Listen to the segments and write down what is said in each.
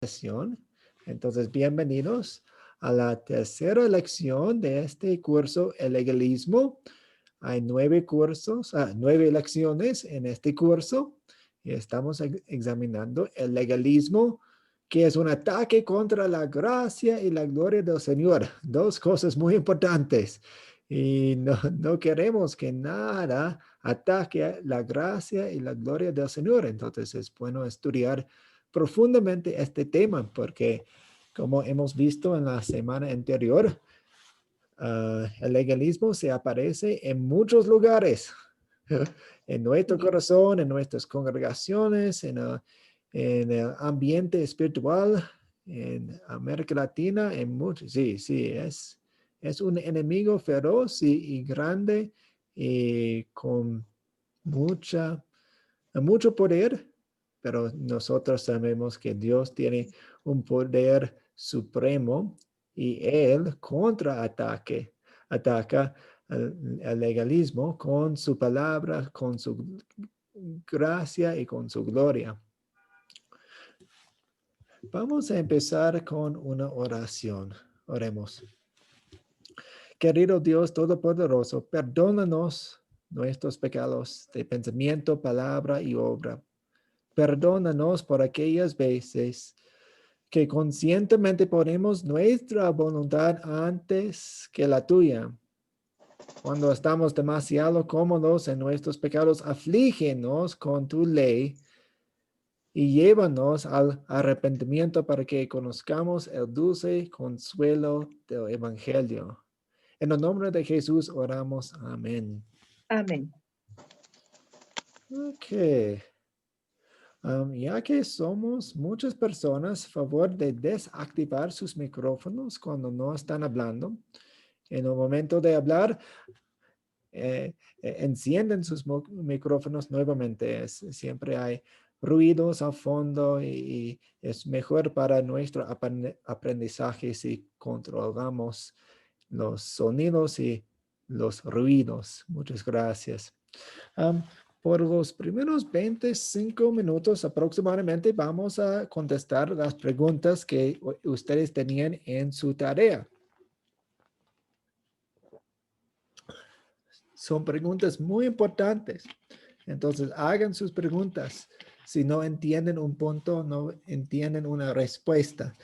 sesión. Entonces, bienvenidos a la tercera lección de este curso, el legalismo. Hay 9 lecciones en este curso y estamos examinando el legalismo, que es un ataque contra la gracia y la gloria del Señor. Dos cosas muy importantes. Y no queremos que nada ataque la gracia y la gloria del Señor. Entonces es bueno estudiar profundamente este tema porque, como hemos visto en la semana anterior, el legalismo se aparece en muchos lugares, en nuestro Sí, corazón, en nuestras congregaciones, en el ambiente espiritual, en América Latina, en muchos. Sí, sí, es un enemigo feroz y grande y con mucha, mucho poder, pero nosotros sabemos que Dios tiene un poder supremo y Él ataca al legalismo con su palabra, con su gracia y con su gloria. Vamos a empezar con una oración. Oremos. Querido Dios Todopoderoso, perdónanos nuestros pecados de pensamiento, palabra y obra. Perdónanos por aquellas veces que conscientemente ponemos nuestra voluntad antes que la tuya. Cuando estamos demasiado cómodos en nuestros pecados, aflígenos con tu ley y llévanos al arrepentimiento para que conozcamos el dulce consuelo del Evangelio. En el nombre de Jesús oramos. Amén. amén. Ok. Ya que somos muchas personas, favor de desactivar sus micrófonos cuando no están hablando. En el momento de hablar, encienden sus micrófonos nuevamente. Siempre hay ruidos al fondo y es mejor para nuestro aprendizaje si controlamos los sonidos y los ruidos. Muchas gracias. Um, por los primeros 25 minutos aproximadamente vamos a contestar las preguntas que ustedes tenían en su tarea. Son preguntas muy importantes. Entonces, hagan sus preguntas. Si no entienden un punto, no entienden una respuesta,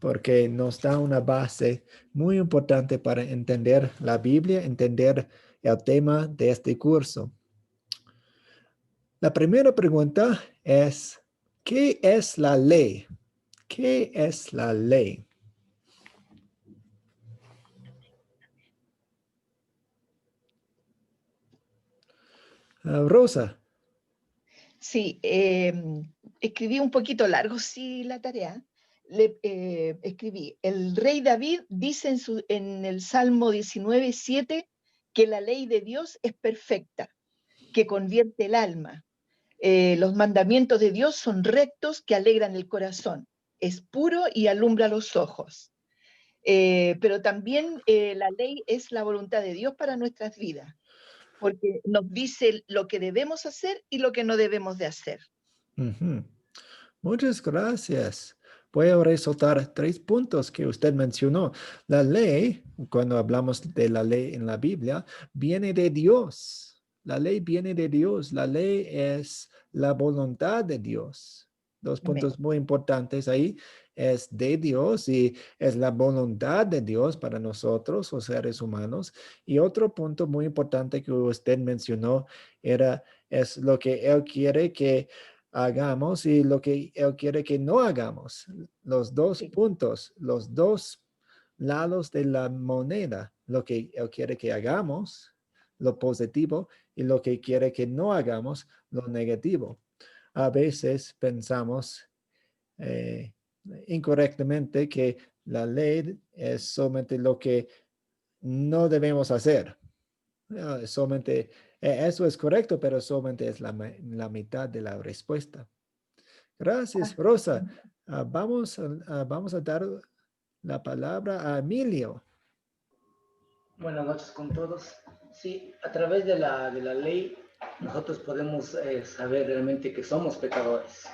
porque nos da una base muy importante para entender la Biblia, entender el tema de este curso. La primera pregunta es, ¿qué es la ley? ¿Qué es la ley? Rosa. Sí, escribí un poquito largo, sí, la tarea. Escribí, el rey David dice en el Salmo 19:7 que la ley de Dios es perfecta, que convierte el alma. Los mandamientos de Dios son rectos, que alegran el corazón. Es puro y alumbra los ojos. Pero también la ley es la voluntad de Dios para nuestras vidas, porque nos dice lo que debemos hacer y lo que no debemos de hacer. Ujú. Muchas gracias. Voy a resaltar 3 puntos que usted mencionó. La ley, cuando hablamos de la ley en la Biblia, viene de Dios. La ley viene de Dios. La ley es la voluntad de Dios. Dos Amén. puntos muy importantes ahí. Es de Dios y es la voluntad de Dios para nosotros, los seres humanos. Y otro punto muy importante que usted mencionó es lo que Él quiere que hagamos y lo que Él quiere que no hagamos. Los dos Sí, puntos, los dos lados de la moneda, lo que Él quiere que hagamos, lo positivo, y lo que quiere que no hagamos, lo negativo. A veces pensamos eh, incorrectamente que la ley es solamente lo que no debemos hacer. Solamente, eso es correcto, pero solamente es la mitad de la respuesta. Gracias, Rosa. Vamos a dar la palabra a Emilio. Buenas noches con todos. Sí, a través de la ley nosotros podemos saber realmente que somos pecadores.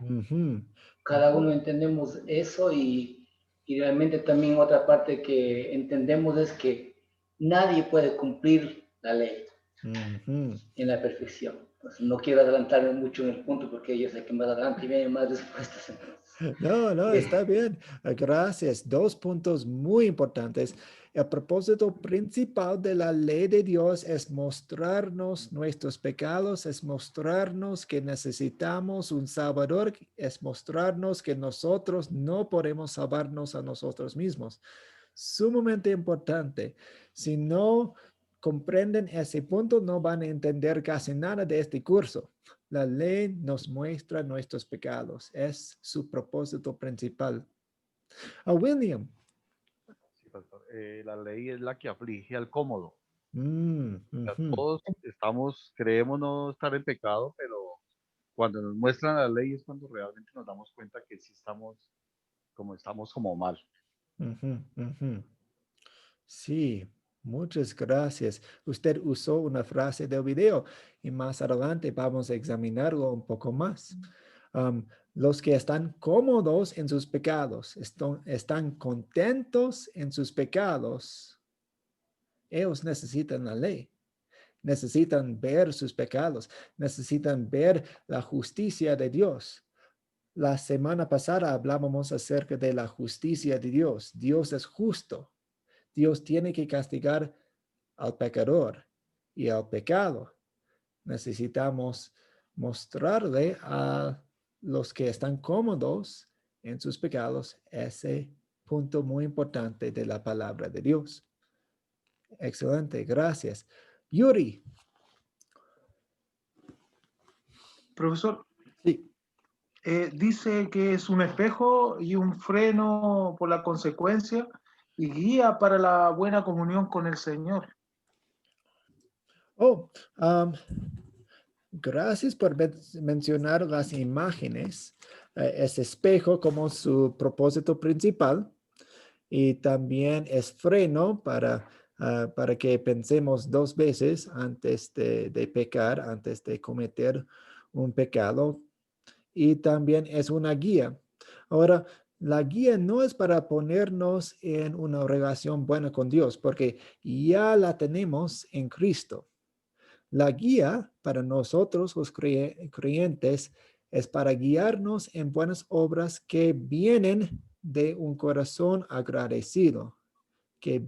Ujú. cada uno entendemos eso y realmente también otra parte que entendemos es que nadie puede cumplir la ley Ujú. en la perfección. Entonces, no quiero adelantarme mucho en el punto porque yo sé que más adelante vienen más respuestas. Entonces, No, no, está bien. Gracias. Dos puntos muy importantes. El propósito principal de la ley de Dios es mostrarnos nuestros pecados, es mostrarnos que necesitamos un Salvador, es mostrarnos que nosotros no podemos salvarnos a nosotros mismos. Sumamente importante. Si no comprenden ese punto, no van a entender casi nada de este curso. La ley nos muestra nuestros pecados. Es su propósito principal. William. Sí, pastor. La ley es la que aflige al cómodo. O sea, Ujú. todos creemos no estar en pecado, pero cuando nos muestran la ley es cuando realmente nos damos cuenta que sí estamos como mal. Ujú, ujú. Sí, muchas gracias. Usted usó una frase del video y más adelante vamos a examinarlo un poco más. Los que están cómodos en sus pecados, están contentos en sus pecados, ellos necesitan la ley, necesitan ver sus pecados, necesitan ver la justicia de Dios. La semana pasada hablábamos acerca de la justicia de Dios. Dios es justo. Dios tiene que castigar al pecador y al pecado. Necesitamos mostrarle a los que están cómodos en sus pecados ese punto muy importante de la palabra de Dios. Excelente, gracias. Yuri. Profesor, Sí. dice que es un espejo y un freno por la consecuencia y guía para la buena comunión con el Señor. Oh, gracias por mencionar las imágenes. Es espejo como su propósito principal y también es freno para que pensemos dos veces antes de pecar, antes de cometer un pecado. Y también es una guía. Ahora, la guía no es para ponernos en una relación buena con Dios, porque ya la tenemos en Cristo. La guía para nosotros los creyentes es para guiarnos en buenas obras que vienen de un corazón agradecido, que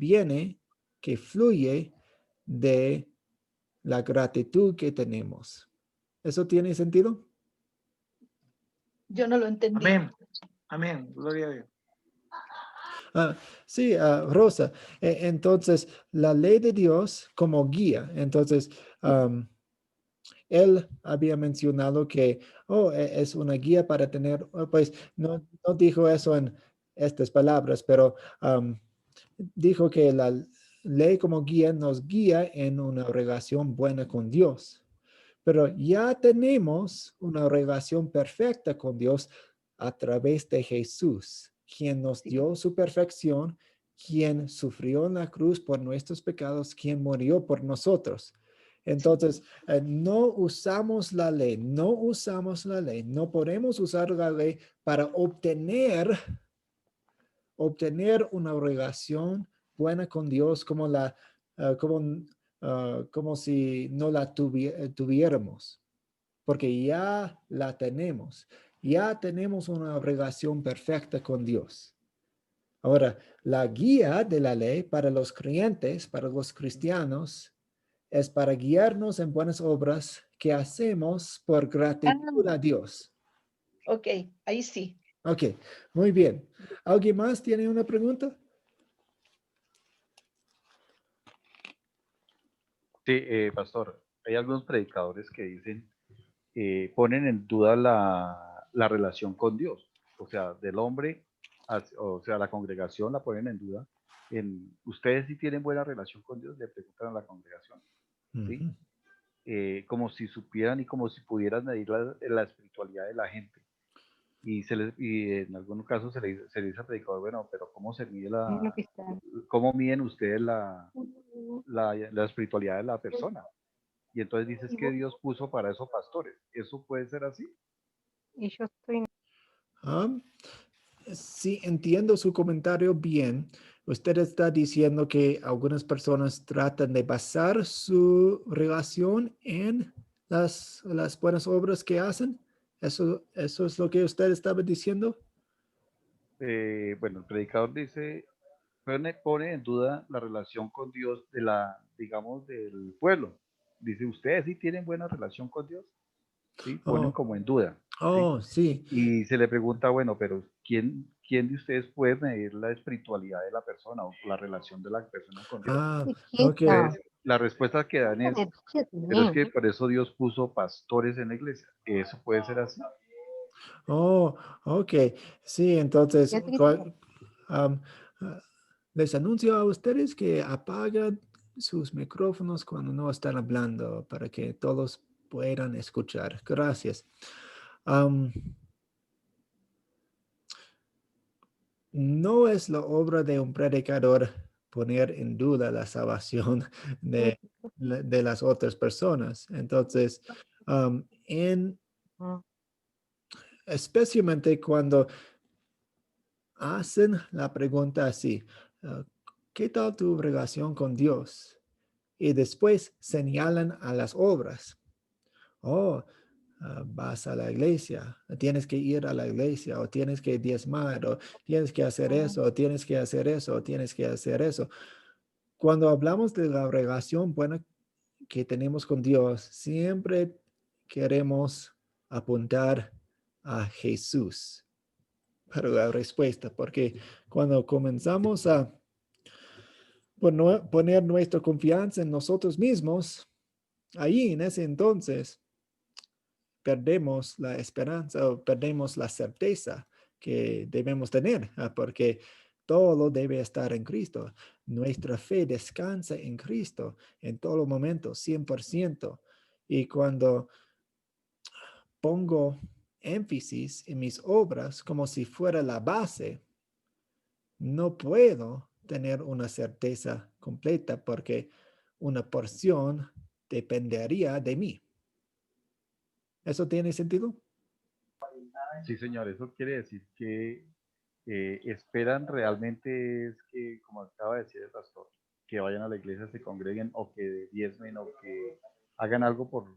fluye de la gratitud que tenemos. ¿Eso tiene sentido? Yo no lo entendí. Amén. Amén. Gloria a Dios. Sí, Rosa. Entonces, la ley de Dios como guía. Entonces, él había mencionado que es una guía para tener, pues no dijo eso en estas palabras, pero dijo que la ley como guía nos guía en una relación buena con Dios. Pero ya tenemos una relación perfecta con Dios a través de Jesús, quien nos dio su perfección, quien sufrió en la cruz por nuestros pecados, quien murió por nosotros. Entonces, no usamos la ley, no podemos usar la ley para obtener una relación buena con Dios como si no la tuviéramos, porque ya tenemos una relación perfecta con Dios. Ahora, la guía de la ley para los creyentes, para los cristianos, es para guiarnos en buenas obras que hacemos por gratitud a Dios. Ok, ahí sí. Ok, muy bien. ¿Alguien más tiene una pregunta? Sí, pastor, hay algunos predicadores que dicen, ponen en duda la relación con Dios, o sea, del hombre, o sea, la congregación la ponen en duda. ¿Ustedes sí tienen buena relación con Dios? Le preguntan a la congregación, ¿sí? Ujú. Como si supieran y como si pudieran medir la espiritualidad de la gente. Y en algunos casos se le dice al predicador, bueno, pero ¿cómo se mide cómo miden ustedes la espiritualidad de la persona? Y entonces dices que Dios puso para eso pastores. ¿Eso puede ser así? Um, si entiendo su comentario bien, usted está diciendo que algunas personas tratan de basar su relación en las buenas obras que hacen. ¿Eso es lo que usted estaba diciendo? Bueno, el predicador dice, pone en duda la relación con Dios de digamos, del pueblo. Dice, ¿ustedes sí tienen buena relación con Dios? ¿Sí? Ponen Oh, como en duda, ¿sí? oh, sí. Y se le pregunta, bueno, pero ¿quién de ustedes puede medir la espiritualidad de la persona o la relación de la persona con Dios? Ah, ok. Pues la respuesta que dan es, pero es que por eso Dios puso pastores en la iglesia. ¿Eso puede ser así? Oh, ok. Sí, entonces, am, ah, les anuncio a ustedes que apagan sus micrófonos cuando no están hablando para que todos puedan escuchar. Gracias. Am, no es la obra de un predicador poner en duda la salvación de las otras personas. Entonces, especialmente cuando hacen la pregunta así, ¿qué tal tu relación con Dios? Y después señalan a las obras. Oh, vas a la iglesia, tienes que ir a la iglesia, o tienes que diezmar, o tienes que hacer eso, o tienes que hacer eso, o tienes que hacer eso. Cuando hablamos de la relación buena que tenemos con Dios, siempre queremos apuntar a Jesús para la respuesta, porque cuando comenzamos a poner nuestra confianza en nosotros mismos, ahí en ese entonces perdemos la esperanza o perdemos la certeza que debemos tener, porque todo debe estar en Cristo. Nuestra fe descansa en Cristo en todo momento, 100%. Y cuando pongo énfasis en mis obras como si fuera la base, no puedo tener una certeza completa porque una porción dependería de mí. ¿Eso tiene sentido? Sí, señor, eso quiere decir que esperan realmente es que, como acaba de decir el pastor, que vayan a la iglesia, se congreguen o que diezmen o que hagan algo bueno,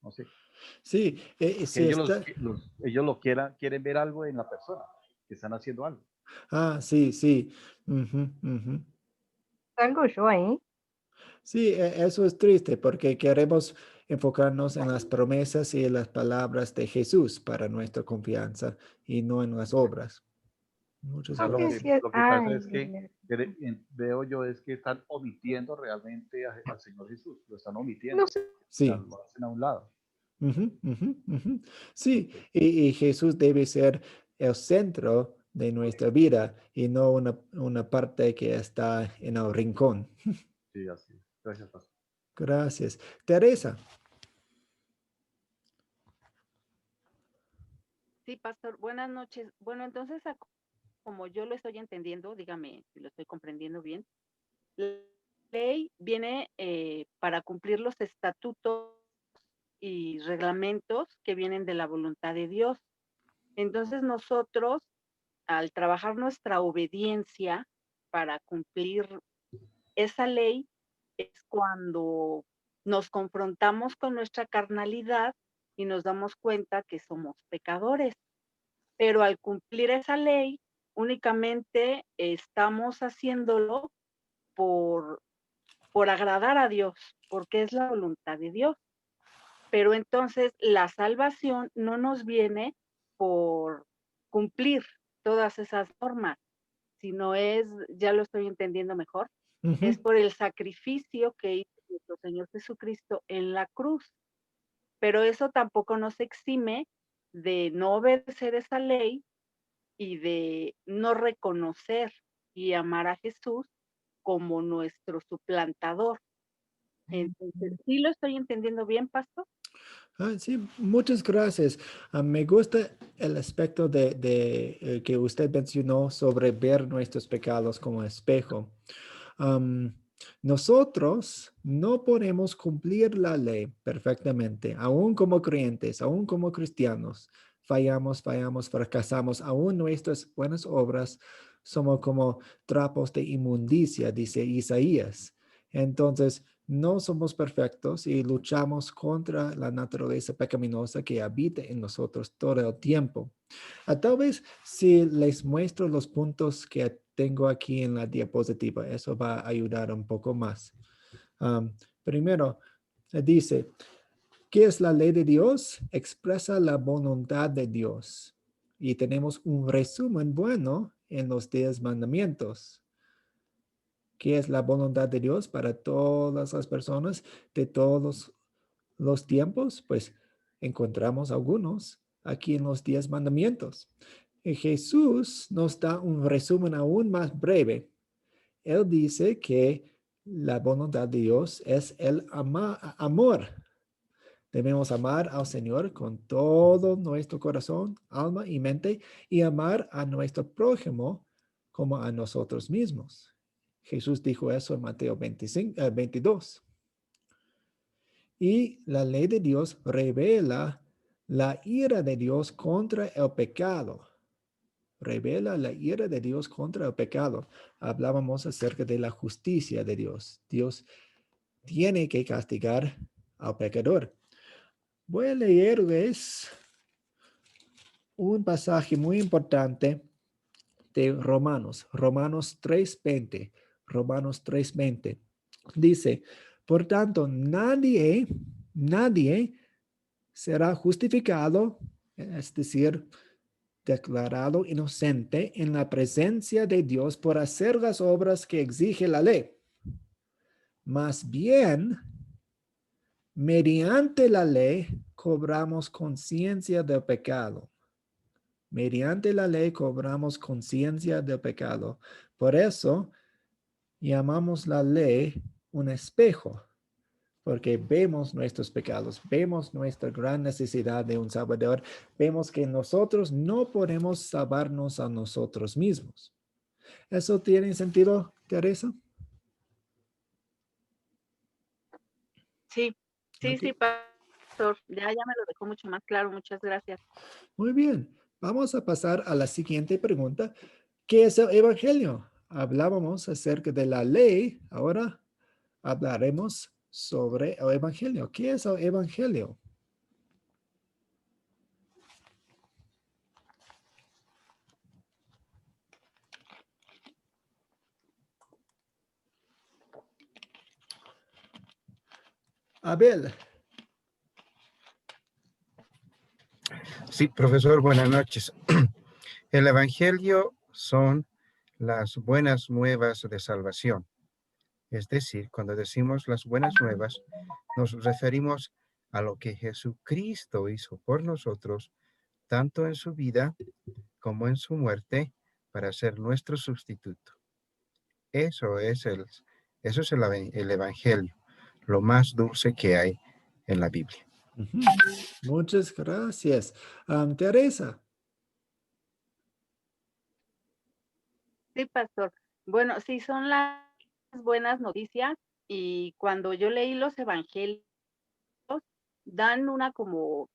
no sé, Sí, que sí está. ellos quieren ver algo en la persona, que están haciendo algo. Ah, sí, sí. Ujú, ujú. Sí, eso es triste porque queremos enfocarnos en las promesas y en las palabras de Jesús para nuestra confianza y no en las obras. Muchas O sea, gracias. lo que pasa es que veo yo es que están omitiendo realmente al Señor Jesús, lo están omitiendo, o sea, Sí. lo hacen a un lado. Ujú, ujú, ujú. Sí, y Jesús debe ser el centro de nuestra vida y no una parte que está en el rincón. Sí, así es. Gracias, pastor. Gracias. Teresa. Sí, pastor, buenas noches. Bueno, entonces, como yo lo estoy entendiendo, dígame si lo estoy comprendiendo bien, la ley viene para cumplir los estatutos y reglamentos que vienen de la voluntad de Dios. Entonces, nosotros, al trabajar nuestra obediencia para cumplir esa ley, es cuando nos confrontamos con nuestra carnalidad y nos damos cuenta que somos pecadores. Pero al cumplir esa ley, únicamente estamos haciéndolo por, por agradar a Dios, porque es la voluntad de Dios. Pero entonces la salvación no nos viene por cumplir todas esas normas, sino es, ya lo estoy entendiendo mejor, es Ujú. por el sacrificio que hizo nuestro Señor Jesucristo en la cruz. Pero eso tampoco nos exime de no obedecer esa ley y de no reconocer y amar a Jesús como nuestro suplantador. Entonces, ¿sí lo estoy entendiendo bien, pastor? Sí, muchas gracias. Me gusta el aspecto que usted mencionó sobre ver nuestros pecados como espejo. Am, nosotros no podemos cumplir la ley perfectamente, aún como creyentes, aún como cristianos. fallamos, fracasamos. Aún nuestras buenas obras somos como trapos de inmundicia, dice Isaías. Entonces, no somos perfectos y luchamos contra la naturaleza pecaminosa que habita en nosotros todo el tiempo. Tal vez si les muestro los puntos que tengo aquí en la diapositiva, eso va a ayudar un poco más. Primero, dice, ¿qué es la ley de Dios? Expresa la voluntad de Dios. Y tenemos un resumen bueno en los 10 mandamientos. ¿Qué es la voluntad de Dios para todas las personas de todos los tiempos? Pues encontramos algunos aquí en los 10 mandamientos. Y Jesús nos da un resumen aún más breve. Él dice que la voluntad de Dios es el amor. Debemos amar al Señor con todo nuestro corazón, alma y mente y amar a nuestro prójimo como a nosotros mismos. Jesús dijo eso en Mateo 22. Y la ley de Dios revela la ira de Dios contra el pecado. Revela la ira de Dios contra el pecado. Hablábamos acerca de la justicia de Dios. Dios tiene que castigar al pecador. Voy a leerles un pasaje muy importante de Romanos 3:20. Romanos 3:20. Dice, por tanto, nadie será justificado, es decir, declarado inocente en la presencia de Dios por hacer las obras que exige la ley. Más bien, mediante la ley cobramos conciencia del pecado. Mediante la ley cobramos conciencia del pecado. Por eso llamamos la ley un espejo, porque vemos nuestros pecados, vemos nuestra gran necesidad de un Salvador, vemos que nosotros no podemos salvarnos a nosotros mismos. ¿Eso tiene sentido, Teresa? Sí, Ok. sí, pastor. Ya me lo dejó mucho más claro. Muchas gracias. Muy bien. Vamos a pasar a la siguiente pregunta. ¿Qué es el Evangelio? Hablábamos acerca de la ley. Ahora hablaremos sobre el Evangelio. ¿Qué es el Evangelio? Abel. Sí, profesor, buenas noches. El Evangelio son las buenas nuevas de salvación. Es decir, cuando decimos las buenas nuevas, nos referimos a lo que Jesucristo hizo por nosotros, tanto en su vida como en su muerte, para ser nuestro sustituto. Eso es el Evangelio, lo más dulce que hay en la Biblia. Muchas gracias. Teresa. Sí, pastor. Bueno, sí, son las buenas noticias y cuando yo leí los evangelios, dan una como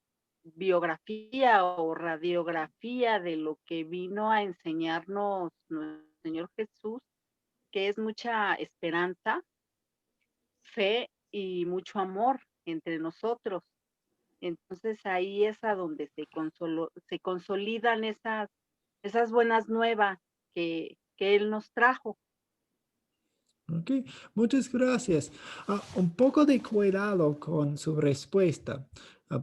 biografía o radiografía de lo que vino a enseñarnos nuestro Señor Jesús, que es mucha esperanza, fe y mucho amor entre nosotros. Entonces ahí es a donde se consolidan esas buenas nuevas que Él nos trajo. Ok, muchas gracias. Un poco de cuidado con su respuesta,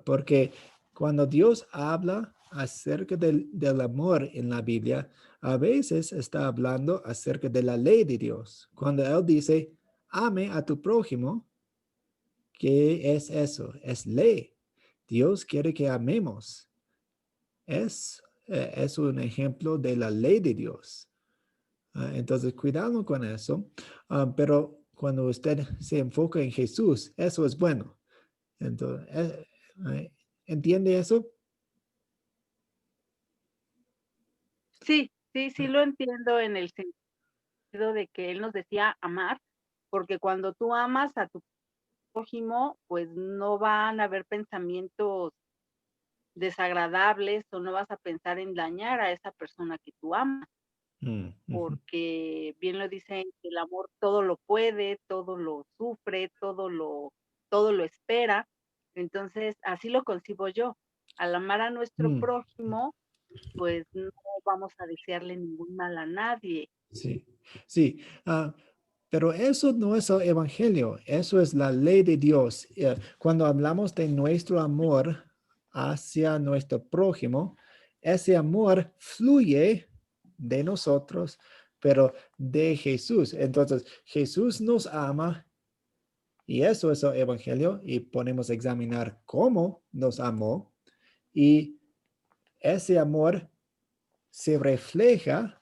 porque cuando Dios habla acerca del amor en la Biblia, a veces está hablando acerca de la ley de Dios. Cuando Él dice, ame a tu prójimo, ¿qué es eso? Es ley. Dios quiere que amemos. Es un ejemplo de la ley de Dios. Entonces, cuidado con eso. Pero cuando usted se enfoca en Jesús, eso es bueno. Entonces, ¿entiende eso? Sí, lo entiendo en el sentido de que Él nos decía amar, porque cuando tú amas a tu prójimo, pues no van a haber pensamientos desagradables o no vas a pensar en dañar a esa persona que tú amas, Mm, ujú. porque bien lo dicen, el amor todo lo puede, todo lo sufre, todo lo espera. Entonces, así lo concibo yo. Al amar a nuestro Mm, prójimo, pues no vamos a desearle ningún mal a nadie. sí, sí. Pero eso no es el evangelio, eso es la ley de Dios. Cuando hablamos de nuestro amor hacia nuestro prójimo, ese amor fluye de nosotros, pero de Jesús. Entonces, Jesús nos ama y eso es el evangelio y podemos examinar cómo nos amó y ese amor se refleja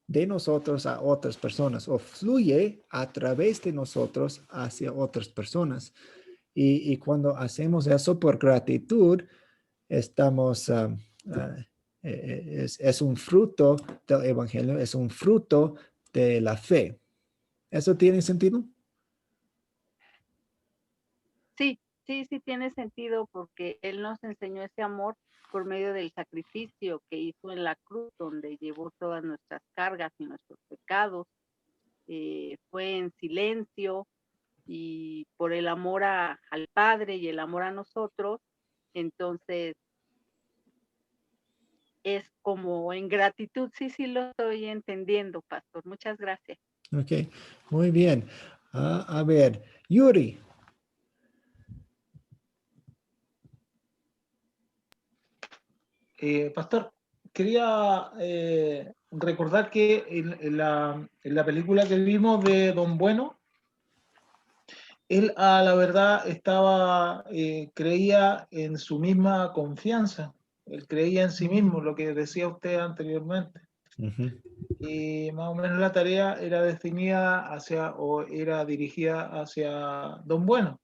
de nosotros a otras personas o fluye a través de nosotros hacia otras personas. Y cuando hacemos eso por gratitud, estamos, es un fruto del evangelio, es un fruto de la fe. ¿Eso tiene sentido? Sí, sí tiene sentido porque Él nos enseñó ese amor por medio del sacrificio que hizo en la cruz, donde llevó todas nuestras cargas y nuestros pecados. Fue en silencio y por el amor al Padre y el amor a nosotros, entonces es como en gratitud. Sí lo estoy entendiendo, pastor. Muchas gracias. Ok, muy bien. A ver, Yuri. Pastor, quería recordar que en la película que vimos de Don Bueno, él a la verdad estaba, creía en su misma confianza, él creía en sí mismo, lo que decía usted anteriormente. Ujú. Y más o menos la tarea era definida hacia, o era dirigida hacia Don Bueno.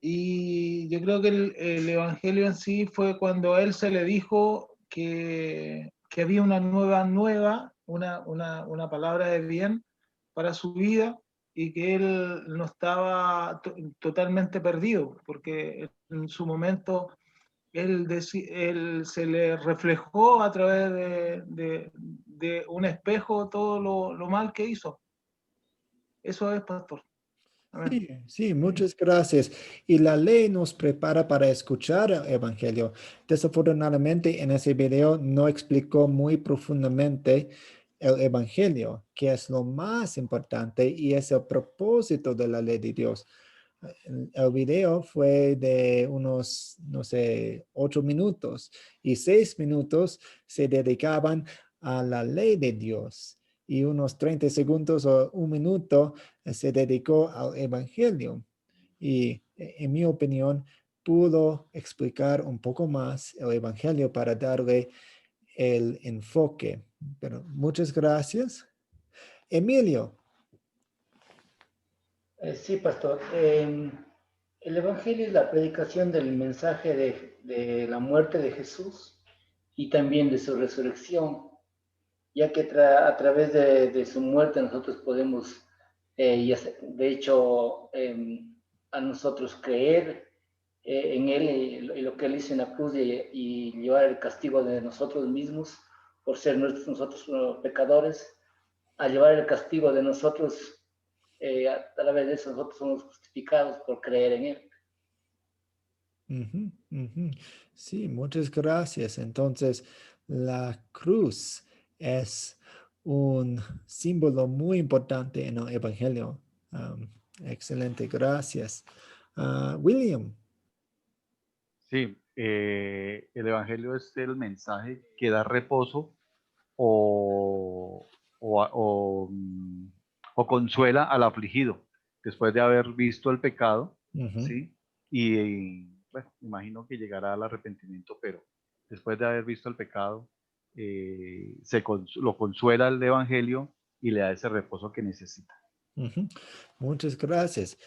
Y yo creo que el Evangelio en sí fue cuando a él se le dijo que había una palabra de bien para su vida y que él no estaba totalmente perdido, porque en su momento él se le reflejó a través de un espejo todo lo mal que hizo. Eso es, pastor. Amén. Sí, sí, muchas gracias. Y la ley nos prepara para escuchar el Evangelio. Desafortunadamente, en ese video no explicó muy profundamente el Evangelio, que es lo más importante y es el propósito de la ley de Dios. El video fue de unos, no sé, 8 minutos y 6 minutos se dedicaban a la ley de Dios y unos 30 segundos o un minuto se dedicó al Evangelio. Y en mi opinión, pudo explicar un poco más el Evangelio para darle el enfoque. Pero muchas gracias. Emilio. Sí, pastor. El Evangelio es la predicación del mensaje de la muerte de Jesús y también de su resurrección, ya que a través de su muerte nosotros podemos, de hecho, a nosotros creer en Él y lo que Él hizo en la cruz y llevar el castigo de nosotros mismos por ser nosotros pecadores, a llevar el castigo de nosotros, a través de eso nosotros somos justificados por creer en Él. Ujú, ujú. Sí, muchas gracias. Entonces, la cruz es un símbolo muy importante en el Evangelio. Excelente, gracias. William. Sí, el Evangelio es el mensaje que da reposo o, o consuela al afligido después de haber visto el pecado, Ujú, ¿sí? Y bueno, imagino que llegará al arrepentimiento, pero después de haber visto el pecado, lo consuela el Evangelio y le da ese reposo que necesita. ujú. Muchas gracias.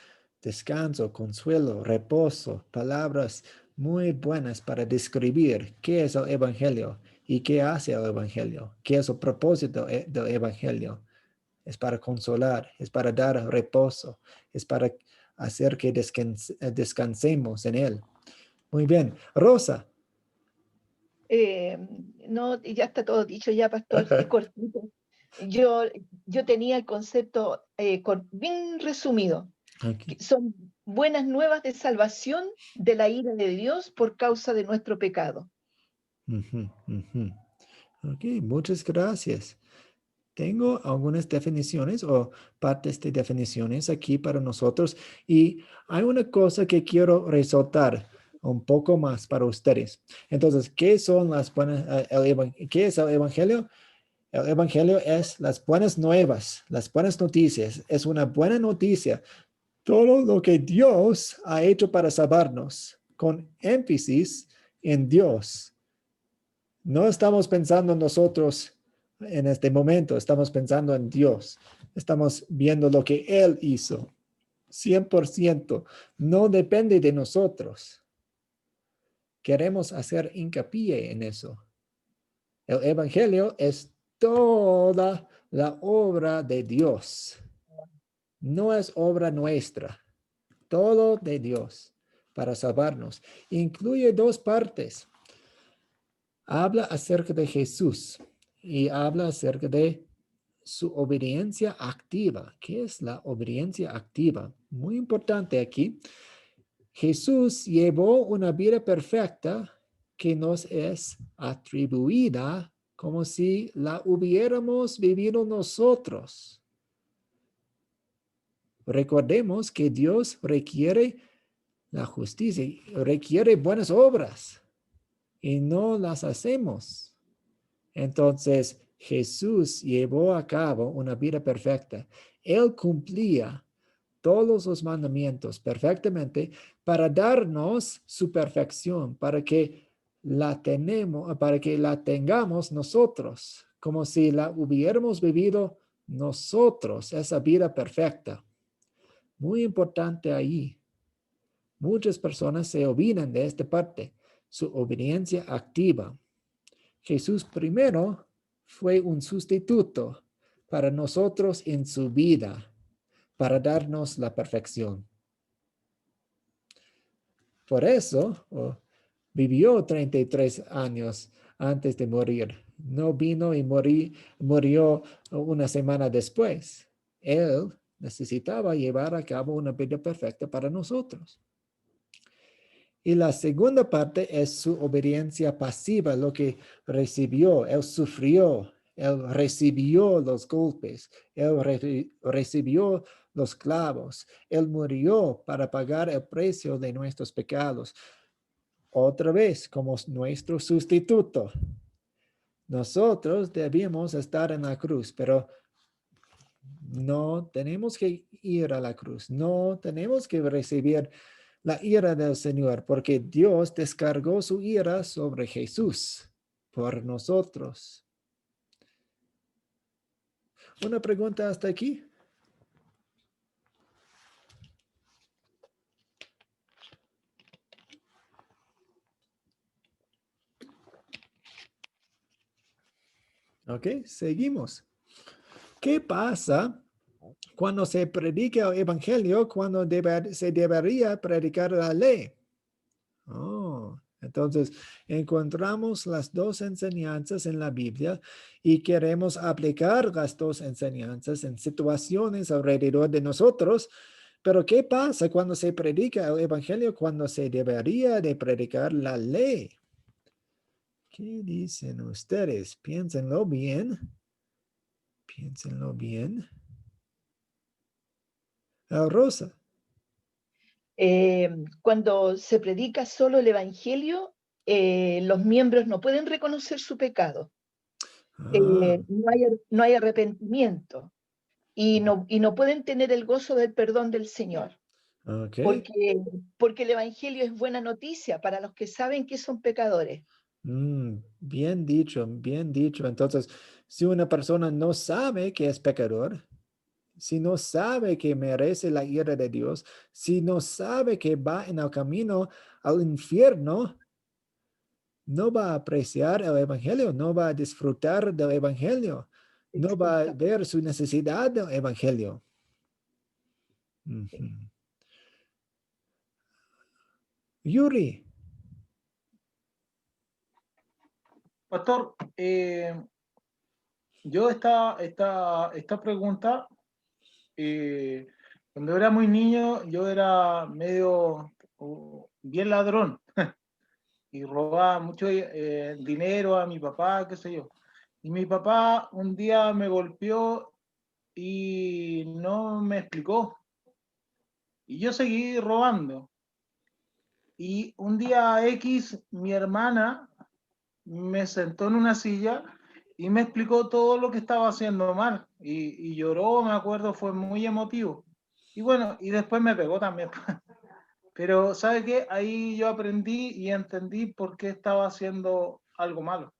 Descanso, consuelo, reposo, palabras muy buenas para describir qué es el Evangelio y qué hace el Evangelio, qué es el propósito del Evangelio. Es para consolar, es para dar reposo, es para hacer que descansemos en Él. Muy bien. Rosa. No, ya está todo dicho ya, pastor, es cortito. Yo, yo tenía el concepto bien resumido, Ok. que son buenas nuevas de salvación de la ira de Dios por causa de nuestro pecado. Ujú, ujú. Ok, muchas gracias. Tengo algunas definiciones o partes de definiciones aquí para nosotros y hay una cosa que quiero resaltar un poco más para ustedes. Entonces, ¿qué son las buenas, qué es el evangelio? El evangelio es las buenas nuevas, las buenas noticias. Es una buena noticia. Todo lo que Dios ha hecho para salvarnos, con énfasis en Dios. No estamos pensando en nosotros en este momento, estamos pensando en Dios. Estamos viendo lo que Él hizo. 100%. No depende de nosotros. Queremos hacer hincapié en eso. El Evangelio es toda la obra de Dios. No es obra nuestra. Todo de Dios para salvarnos. Incluye dos partes. Habla acerca de Jesús y habla acerca de su obediencia activa. ¿Qué es la obediencia activa? Muy importante aquí. Jesús llevó una vida perfecta que nos es atribuida como si la hubiéramos vivido nosotros. Recordemos que Dios requiere la justicia, requiere buenas obras y no las hacemos. Entonces, Jesús llevó a cabo una vida perfecta. Él cumplía todos los mandamientos perfectamente para darnos su perfección, para que la tengamos nosotros, como si la hubiéramos vivido nosotros, esa vida perfecta. Muy importante ahí. Muchas personas se olvidan de esta parte, su obediencia activa. Jesús primero fue un sustituto para nosotros en su vida, para darnos la perfección. Por eso vivió 33 años antes de morir. No vino y murió una semana después. Él necesitaba llevar a cabo una vida perfecta para nosotros. Y la segunda parte es su obediencia pasiva, lo que recibió. Él sufrió, él recibió los golpes, él recibió los clavos, él murió para pagar el precio de nuestros pecados. Otra vez, como nuestro sustituto. Nosotros debíamos estar en la cruz, pero no tenemos que ir a la cruz, no tenemos que recibir la ira del Señor, porque Dios descargó su ira sobre Jesús por nosotros. Una pregunta hasta aquí. Ok, seguimos. ¿Qué pasa cuando se predica el evangelio, cuando se debería predicar la ley? Entonces, encontramos las dos enseñanzas en la Biblia y queremos aplicar las dos enseñanzas en situaciones alrededor de nosotros. Pero ¿qué pasa cuando se predica el evangelio, cuando se debería de predicar la ley? ¿Qué dicen ustedes? Piénsenlo bien. Piénsenlo bien. Rosa. Cuando se predica solo el Evangelio, los miembros no pueden reconocer su pecado. No hay arrepentimiento y no pueden tener el gozo del perdón del Señor. Ok. Porque el Evangelio es buena noticia para los que saben que son pecadores. Bien dicho, bien dicho. Entonces, si una persona no sabe que es pecador, si no sabe que merece la ira de Dios, si no sabe que va en el camino al infierno, no va a apreciar el evangelio, no va a disfrutar del evangelio, no va a ver su necesidad del evangelio. Yuri. Pastor, yo esta pregunta, cuando era muy niño, yo era medio bien ladrón y robaba mucho dinero a mi papá, qué sé yo. Y mi papá un día me golpeó y no me explicó. Y yo seguí robando. Y un día X, mi hermana me sentó en una silla y me explicó todo lo que estaba haciendo mal. Y lloró, me acuerdo, fue muy emotivo. Y bueno, y después me pegó también. Pero, ¿sabe qué? Ahí yo aprendí y entendí por qué estaba haciendo algo malo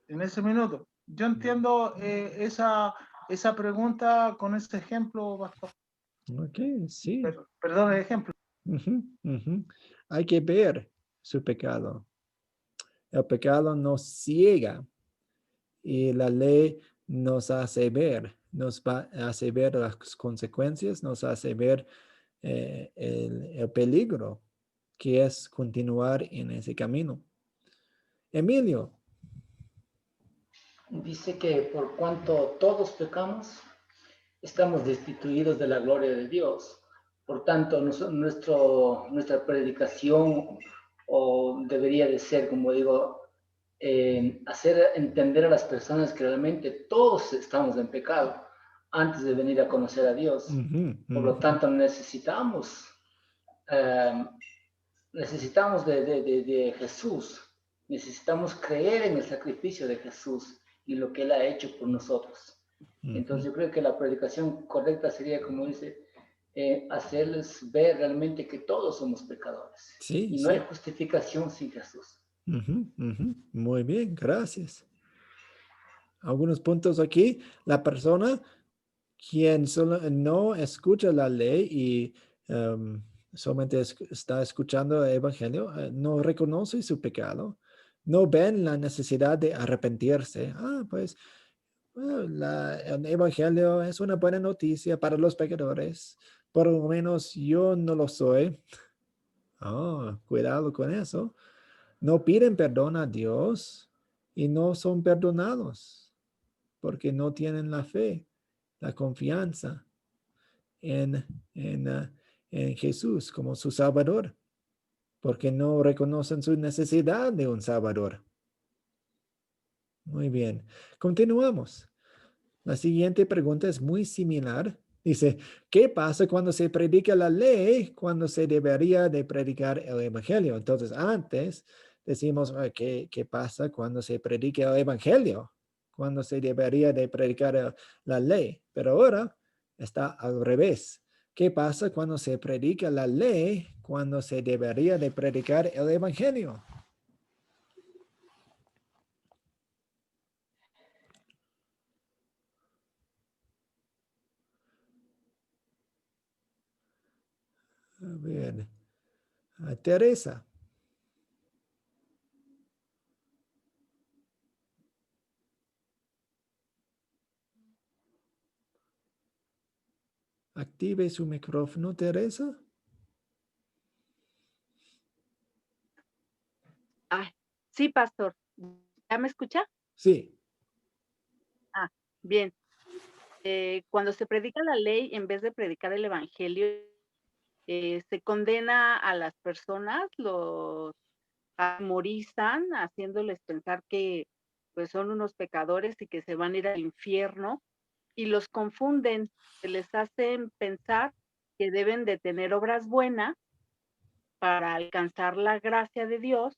en ese minuto. Yo entiendo esa pregunta con ese ejemplo, pastor. Ok, sí. Perdón, el ejemplo. Ujú, ujú. Hay que ver su pecado. El pecado nos ciega y la ley nos hace ver, hace ver las consecuencias, nos hace ver el peligro que es continuar en ese camino. Emilio. Dice que por cuanto todos pecamos, estamos destituidos de la gloria de Dios. Por tanto, nuestra predicación o debería de ser, como digo, hacer entender a las personas que realmente todos estamos en pecado antes de venir a conocer a Dios. Por lo tanto, eh, necesitamos de Jesús, necesitamos creer en el sacrificio de Jesús y lo que Él ha hecho por nosotros. Entonces yo creo que la predicación correcta sería, como dice, hacerles ver realmente que todos somos pecadores. Sí, Y sí. no hay justificación sin Jesús. Muy bien, gracias. Algunos puntos aquí. La persona quien solo no escucha la ley y solamente está escuchando el evangelio, no reconoce su pecado, no ven la necesidad de arrepentirse. Pues el evangelio es una buena noticia para los pecadores. Por lo menos yo no lo soy. Cuidado con eso. No piden perdón a Dios y no son perdonados porque no tienen la fe, la confianza en, en Jesús como su Salvador, porque no reconocen su necesidad de un Salvador. Muy bien, continuamos. La siguiente pregunta es muy similar. Dice, ¿qué pasa cuando se predica la ley cuando se debería de predicar el evangelio? Entonces, antes decimos, ¿qué pasa cuando se predica el evangelio? Cuando se debería de predicar la ley. Pero ahora está al revés. ¿Qué pasa cuando se predica la ley cuando se debería de predicar el evangelio? A ver, Teresa. Active su micrófono, Teresa. Sí, pastor. ¿Ya me escucha? Sí. Bien. Cuando se predica la ley, en vez de predicar el evangelio, se condena a las personas, los amorizan, haciéndoles pensar que pues son unos pecadores y que se van a ir al infierno, y los confunden, se les hacen pensar que deben de tener obras buenas para alcanzar la gracia de Dios,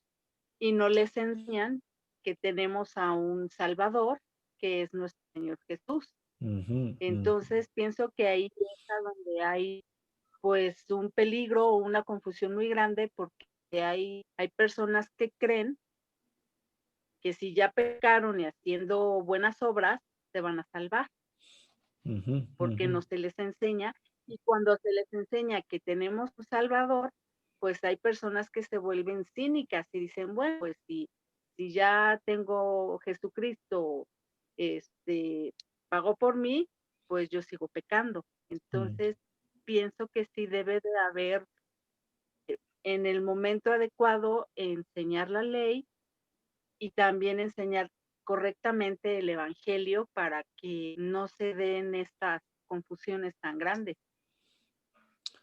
y no les enseñan que tenemos a un Salvador, que es nuestro Señor Jesús. Entonces pienso que ahí es donde hay pues un peligro o una confusión muy grande, porque hay personas que creen que si ya pecaron y haciendo buenas obras, se van a salvar, porque no se les enseña. Y cuando se les enseña que tenemos un Salvador, pues hay personas que se vuelven cínicas y dicen, bueno, pues si ya tengo Jesucristo, pagó por mí, pues yo sigo pecando. Entonces, pienso que sí debe de haber en el momento adecuado enseñar la ley, y también enseñar correctamente el evangelio para que no se den estas confusiones tan grandes.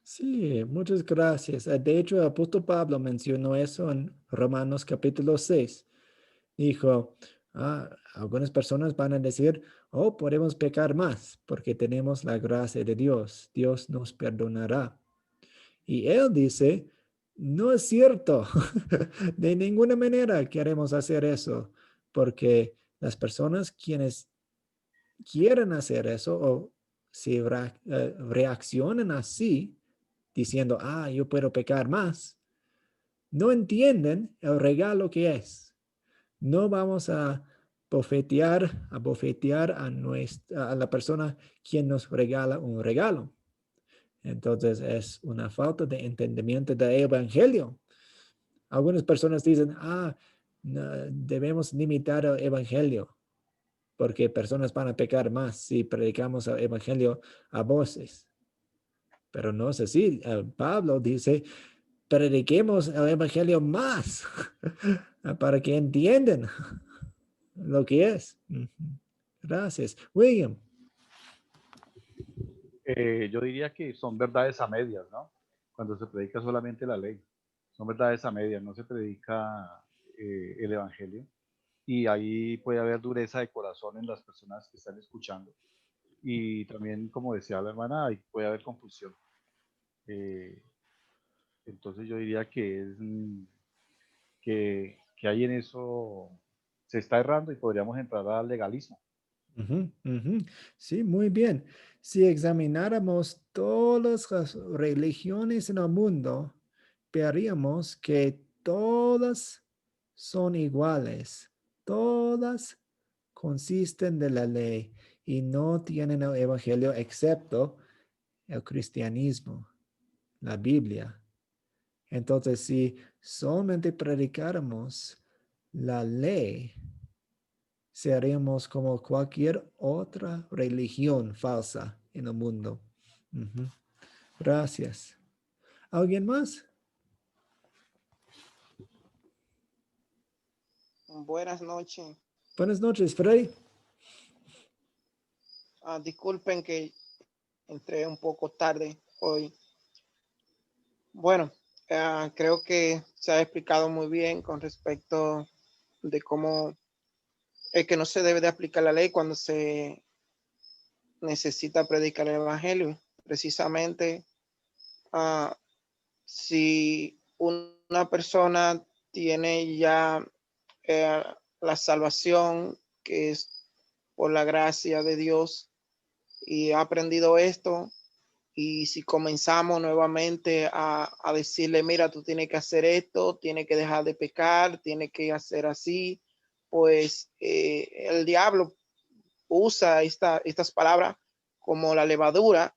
Sí, muchas gracias. De hecho, el apóstol Pablo mencionó eso en Romanos capítulo 6. Dijo, algunas personas van a decir, oh, podemos pecar más porque tenemos la gracia de Dios. Dios nos perdonará. Y él dice, no es cierto. De ninguna manera queremos hacer eso porque las personas quienes quieren hacer eso o si reaccionan así, diciendo, yo puedo pecar más, no entienden el regalo que es. No vamos a bofetear a la persona quien nos regala un regalo. Entonces es una falta de entendimiento del evangelio. Algunas personas dicen, no, debemos limitar el evangelio porque personas van a pecar más si predicamos el evangelio a voces. Pero no es así. Pablo dice, prediquemos el evangelio más para que entiendan lo que es. Gracias. William. Yo diría que son verdades a medias, ¿no? Cuando se predica solamente la ley. Son verdades a medias, no se predica el evangelio. Y ahí puede haber dureza de corazón en las personas que están escuchando. Y también, como decía la hermana, ahí puede haber confusión. Entonces yo diría que es que ahí en eso se está errando y podríamos entrar al legalismo. Sí, muy bien. Si examináramos todas las religiones en el mundo, veríamos que todas son iguales. Todas consisten de la ley y no tienen el evangelio excepto el cristianismo, la Biblia. Entonces, si solamente predicáramos la ley, seríamos como cualquier otra religión falsa en el mundo. Gracias. ¿Alguien más? Buenas noches. Buenas noches, Freddy. Disculpen que entré un poco tarde hoy. Bueno, creo que se ha explicado muy bien con respecto de cómo es que no se debe de aplicar la ley cuando se necesita predicar el evangelio. Precisamente, si una persona tiene ya la salvación, que es por la gracia de Dios, y ha aprendido esto, y si comenzamos nuevamente a decirle, mira, tú tienes que hacer esto, tienes que dejar de pecar, tienes que hacer así, pues el diablo usa estas palabras como la levadura,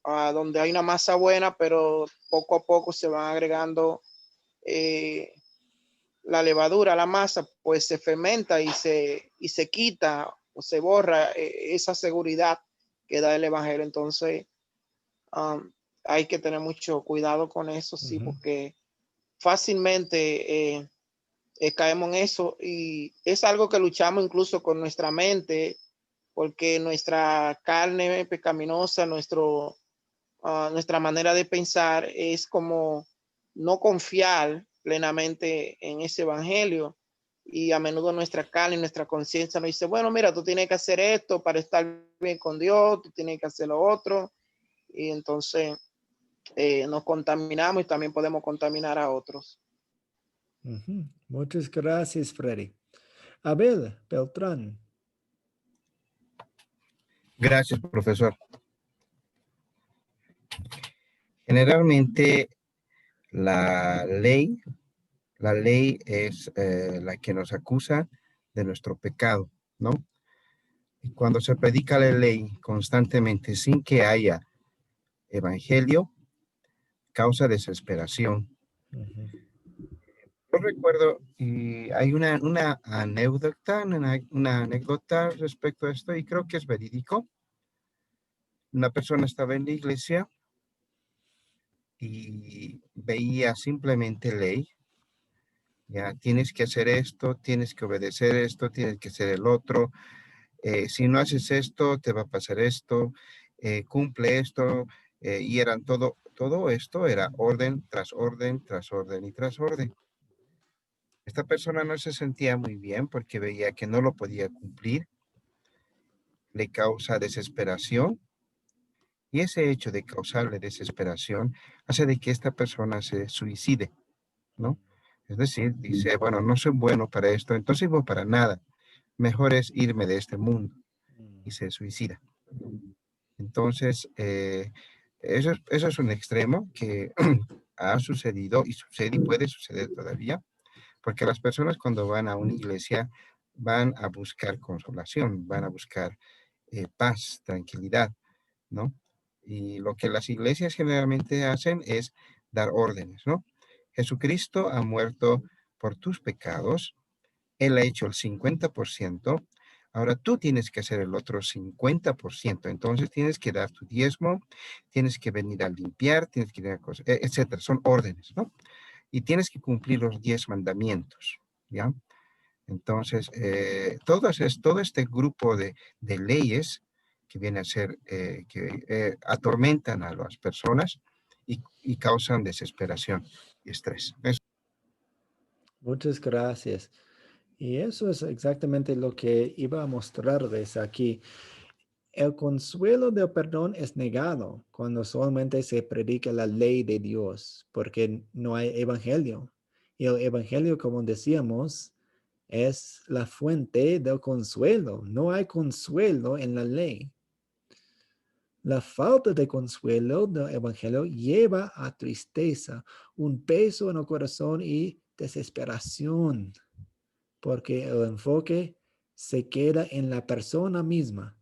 donde hay una masa buena, pero poco a poco se van agregando la levadura a la masa, pues se fermenta y se quita o se borra esa seguridad que da el evangelio. Entonces, hay que tener mucho cuidado con eso, sí, porque fácilmente caemos en eso y es algo que luchamos incluso con nuestra mente, porque nuestra carne pecaminosa, nuestra manera de pensar es como no confiar plenamente en ese evangelio, y a menudo nuestra carne y nuestra conciencia nos dice, bueno, mira, tú tienes que hacer esto para estar bien con Dios, tú tienes que hacer lo otro, y entonces nos contaminamos y también podemos contaminar a otros. Muchas gracias, Freddy. Abel Beltrán. Gracias, profesor. Generalmente la ley es la que nos acusa de nuestro pecado, ¿no? Y cuando se predica la ley constantemente sin que haya evangelio, causa desesperación. Yo recuerdo, y hay una anécdota respecto a esto, y creo que es verídico. Una persona estaba en la iglesia y veía simplemente ley, Ya tienes que hacer esto, tienes que obedecer esto, tienes que hacer el otro. Si no haces esto, te va a pasar esto, cumple esto, y eran todo esto era orden tras orden, tras orden y tras orden. Esta persona no se sentía muy bien porque veía que no lo podía cumplir, le causa desesperación, y ese hecho de causarle desesperación hace de que esta persona se suicide, ¿no? Es decir, dice, bueno, no soy bueno para esto, entonces no para nada. Mejor es irme de este mundo, y se suicida. Entonces, eso es un extremo que ha sucedido y sucede y puede suceder todavía, porque las personas cuando van a una iglesia van a buscar consolación, van a buscar paz, tranquilidad, ¿no? Y lo que las iglesias generalmente hacen es dar órdenes, ¿no? Jesucristo ha muerto por tus pecados, Él ha hecho el 50%, ahora tú tienes que hacer el otro 50%, entonces tienes que dar tu diezmo, tienes que venir a limpiar, tienes que ir a cosas, etcétera, son órdenes, ¿no? Y tienes que cumplir los 10 mandamientos, ¿ya? Entonces, todo este grupo de leyes que viene a ser, que atormentan a las personas y causan desesperación y estrés. Eso. Muchas gracias. Y eso es exactamente lo que iba a mostrarles aquí. El consuelo del perdón es negado cuando solamente se predica la ley de Dios, porque no hay evangelio. Y el evangelio, como decíamos, es la fuente del consuelo. No hay consuelo en la ley. La falta de consuelo del evangelio lleva a tristeza, un peso en el corazón y desesperación, porque el enfoque se queda en la persona misma.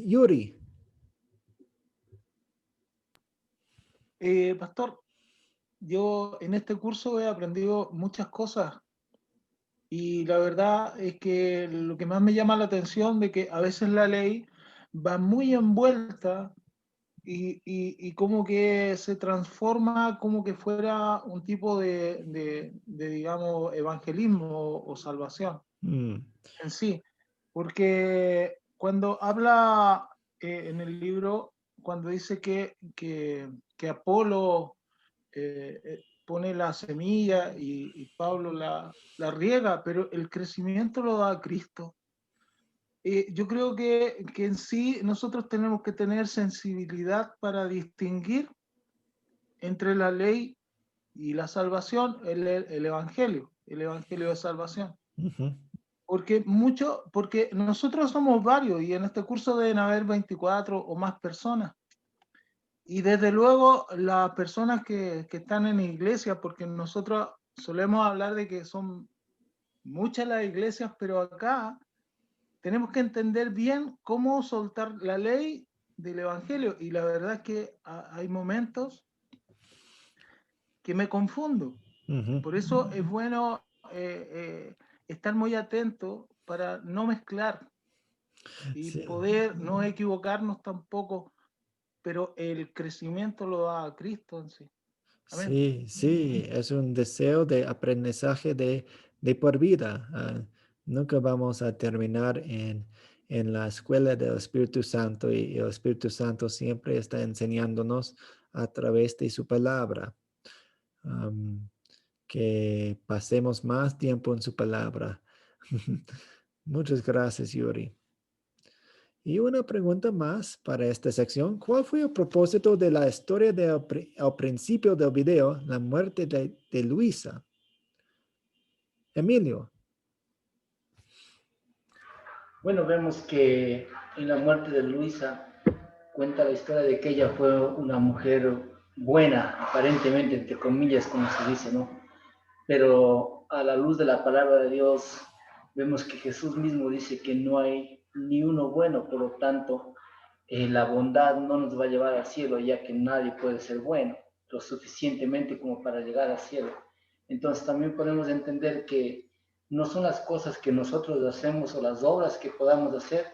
Yuri. Pastor, yo en este curso he aprendido muchas cosas y la verdad es que lo que más me llama la atención de que a veces la ley va muy envuelta y como que se transforma como que fuera un tipo de digamos, evangelismo o salvación en sí. Porque cuando habla en el libro, cuando dice que Apolo pone la semilla y Pablo la riega, pero el crecimiento lo da Cristo. Yo creo que en sí nosotros tenemos que tener sensibilidad para distinguir entre la ley y la salvación, el evangelio de salvación. Uh-huh. Porque nosotros somos varios y en este curso deben haber 24 o más personas. Y desde luego las personas que están en iglesia, porque nosotros solemos hablar de que son muchas las iglesias, pero acá tenemos que entender bien cómo soltar la ley del evangelio. Y la verdad es que hay momentos que me confundo. Uh-huh. Por eso es bueno estar muy atento para no mezclar y Sí. poder no equivocarnos tampoco, pero el crecimiento lo da Cristo en sí. Amén. Sí, sí, es un deseo de aprendizaje de por vida. Nunca vamos a terminar en la escuela del Espíritu Santo y el Espíritu Santo siempre está enseñándonos a través de su palabra. Que pasemos más tiempo en su palabra. Muchas gracias, Yuri. Y una pregunta más para esta sección. ¿Cuál fue el propósito de la historia al principio del video, la muerte de Luisa? Emilio. Bueno, vemos que en la muerte de Luisa cuenta la historia de que ella fue una mujer buena, aparentemente, entre comillas, como se dice, ¿no? Pero a la luz de la palabra de Dios, vemos que Jesús mismo dice que no hay ni uno bueno, por lo tanto, la bondad no nos va a llevar al cielo, ya que nadie puede ser bueno, lo suficientemente como para llegar al cielo. Entonces también podemos entender que no son las cosas que nosotros hacemos o las obras que podamos hacer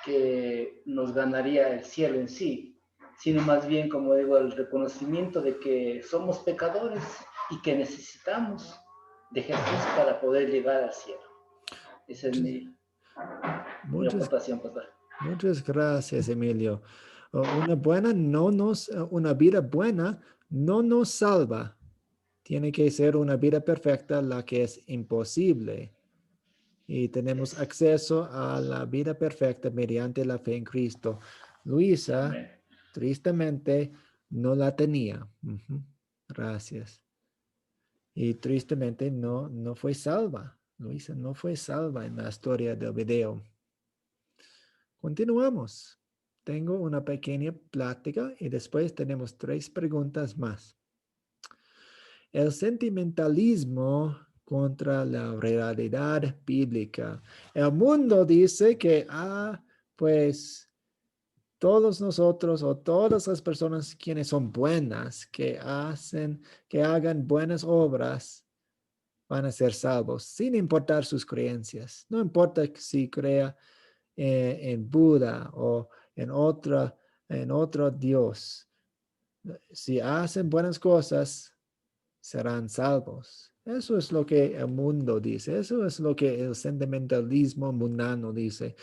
que nos ganaría el cielo en sí, sino más bien, como digo, el reconocimiento de que somos pecadores y que necesitamos de Jesús para poder llegar al cielo. Esa es mi aportación, pastor. Muchas gracias, Emilio. Una vida buena no nos salva. Tiene que ser una vida perfecta, la que es imposible. Y tenemos acceso a la vida perfecta mediante la fe en Cristo. Luisa, Amén. tristemente, no la tenía. Gracias. Y tristemente no fue salva. Luisa no fue salva en la historia del video. Continuamos. Tengo una pequeña plática y después tenemos 3 preguntas más. El sentimentalismo contra la realidad bíblica. El mundo dice que, pues todos nosotros o todas las personas quienes son buenas, que hagan buenas obras, van a ser salvos, sin importar sus creencias. No importa si crea en Buda o en otro Dios. Si hacen buenas cosas, serán salvos. Eso es lo que el mundo dice. Eso es lo que el sentimentalismo mundano dice.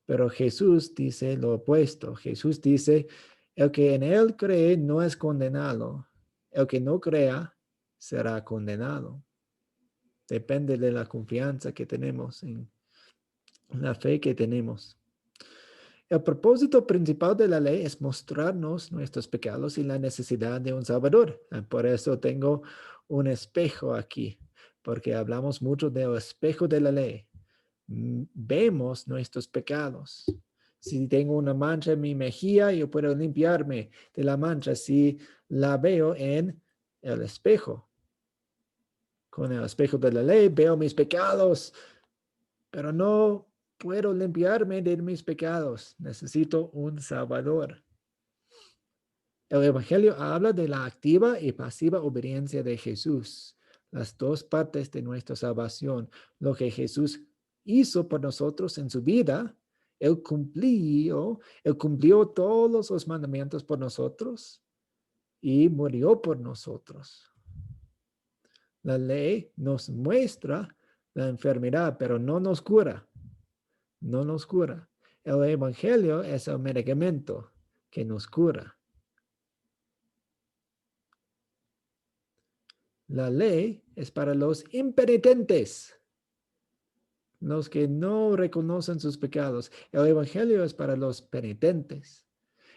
Pero Jesús dice lo opuesto. Jesús dice, el que en él cree no es condenado. El que no crea será condenado. Depende de la confianza que tenemos en la fe que tenemos. El propósito principal de la ley es mostrarnos nuestros pecados y la necesidad de un Salvador. Por eso tengo un espejo aquí, porque hablamos mucho del espejo de la ley. Vemos nuestros pecados. Si tengo una mancha en mi mejilla, yo puedo limpiarme de la mancha si la veo en el espejo. Con el espejo de la ley veo mis pecados, pero no puedo limpiarme de mis pecados. Necesito un Salvador. El Evangelio habla de la activa y pasiva obediencia de Jesús, las 2 partes de nuestra salvación. Lo que Jesús hizo por nosotros en su vida, Él cumplió todos los mandamientos por nosotros y murió por nosotros. La ley nos muestra la enfermedad, pero no nos cura. No nos cura. El Evangelio es el medicamento que nos cura. La ley es para los impenitentes, los que no reconocen sus pecados. El Evangelio es para los penitentes.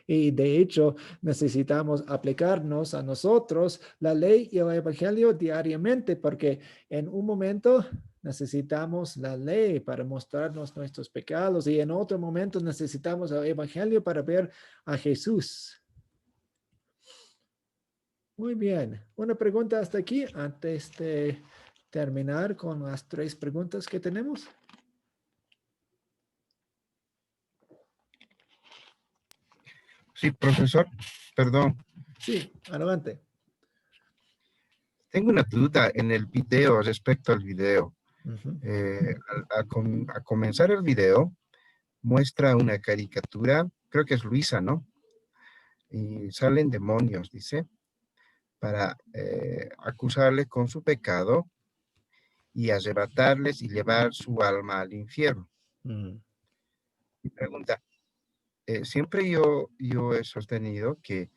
Y de hecho, necesitamos aplicarnos a nosotros la ley y el Evangelio diariamente, porque en un momento necesitamos la ley para mostrarnos nuestros pecados y en otro momento necesitamos el Evangelio para ver a Jesús. Muy bien. Una pregunta hasta aquí antes de terminar con las 3 preguntas que tenemos. Sí, profesor, perdón. Sí, adelante. Tengo una duda en el video, respecto al video. Ujú. A comenzar el video, muestra una caricatura, creo que es Luisa, ¿no? Y salen demonios, dice, para acusarle con su pecado y arrebatarles y llevar su alma al infierno. Mi pregunta, siempre yo he sostenido que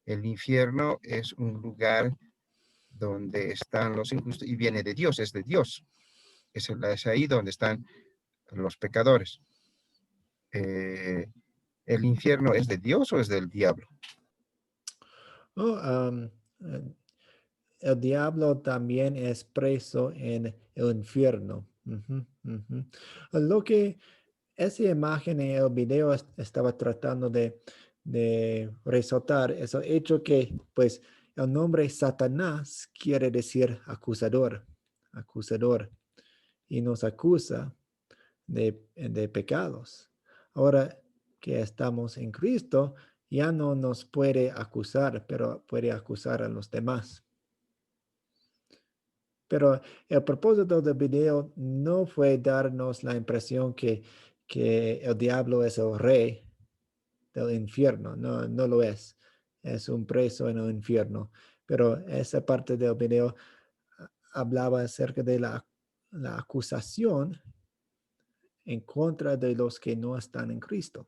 el infierno es un lugar donde están los injustos y viene de Dios, es de Dios. Es ahí donde están los pecadores. ¿El infierno es de Dios o es del diablo? El diablo también es preso en el infierno. Lo que esa imagen en el video estaba tratando de resaltar es el hecho que, pues, el nombre Satanás quiere decir acusador, y nos acusa de pecados. Ahora que estamos en Cristo, ya no nos puede acusar, pero puede acusar a los demás. Pero el propósito del video no fue darnos la impresión que el diablo es el rey del infierno. No lo es. Es un preso en el infierno. pero esa parte del video hablaba acerca de la acusación en contra de los que no están en Cristo.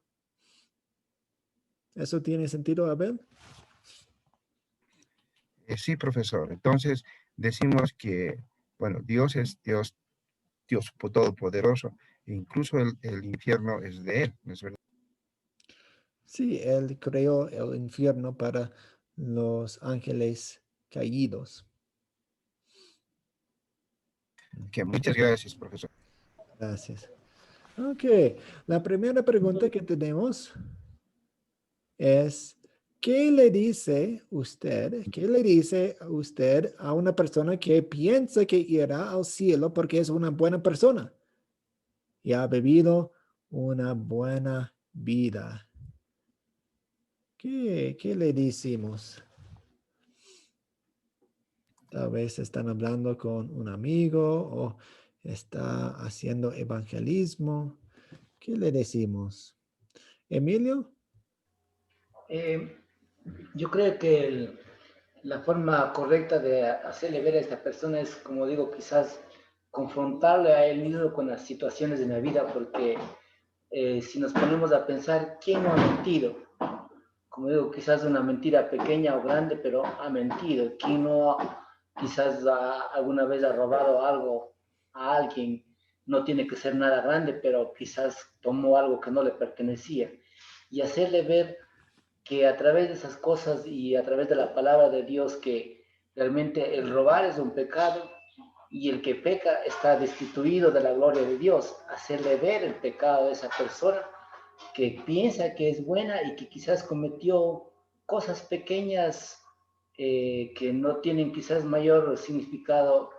¿Eso tiene sentido, Abel? Sí, profesor. Entonces, decimos que, bueno, Dios es Dios todopoderoso. E incluso el infierno es de Él, ¿no es verdad? Sí, Él creó el infierno para los ángeles caídos. Que muchas gracias, profesor. Gracias. Ok, la primera pregunta que tenemos es, ¿qué le dice usted a una persona que piensa que irá al cielo porque es una buena persona y ha vivido una buena vida? ¿Qué le decimos? Tal vez están hablando con un amigo o está haciendo evangelismo. ¿Qué le decimos? Emilio. Yo creo que la forma correcta de hacerle ver a esta persona es, como digo, quizás confrontarle a él mismo con las situaciones de la vida, porque si nos ponemos a pensar, ¿quién no ha mentido? Como digo, quizás una mentira pequeña o grande, pero ha mentido. ¿Quién no quizás alguna vez ha robado algo a alguien? No tiene que ser nada grande, pero quizás tomó algo que no le pertenecía. Y hacerle ver que a través de esas cosas y a través de la palabra de Dios, que realmente el robar es un pecado y el que peca está destituido de la gloria de Dios. Hacerle ver el pecado de esa persona que piensa que es buena y que quizás cometió cosas pequeñas que no tienen quizás mayor significado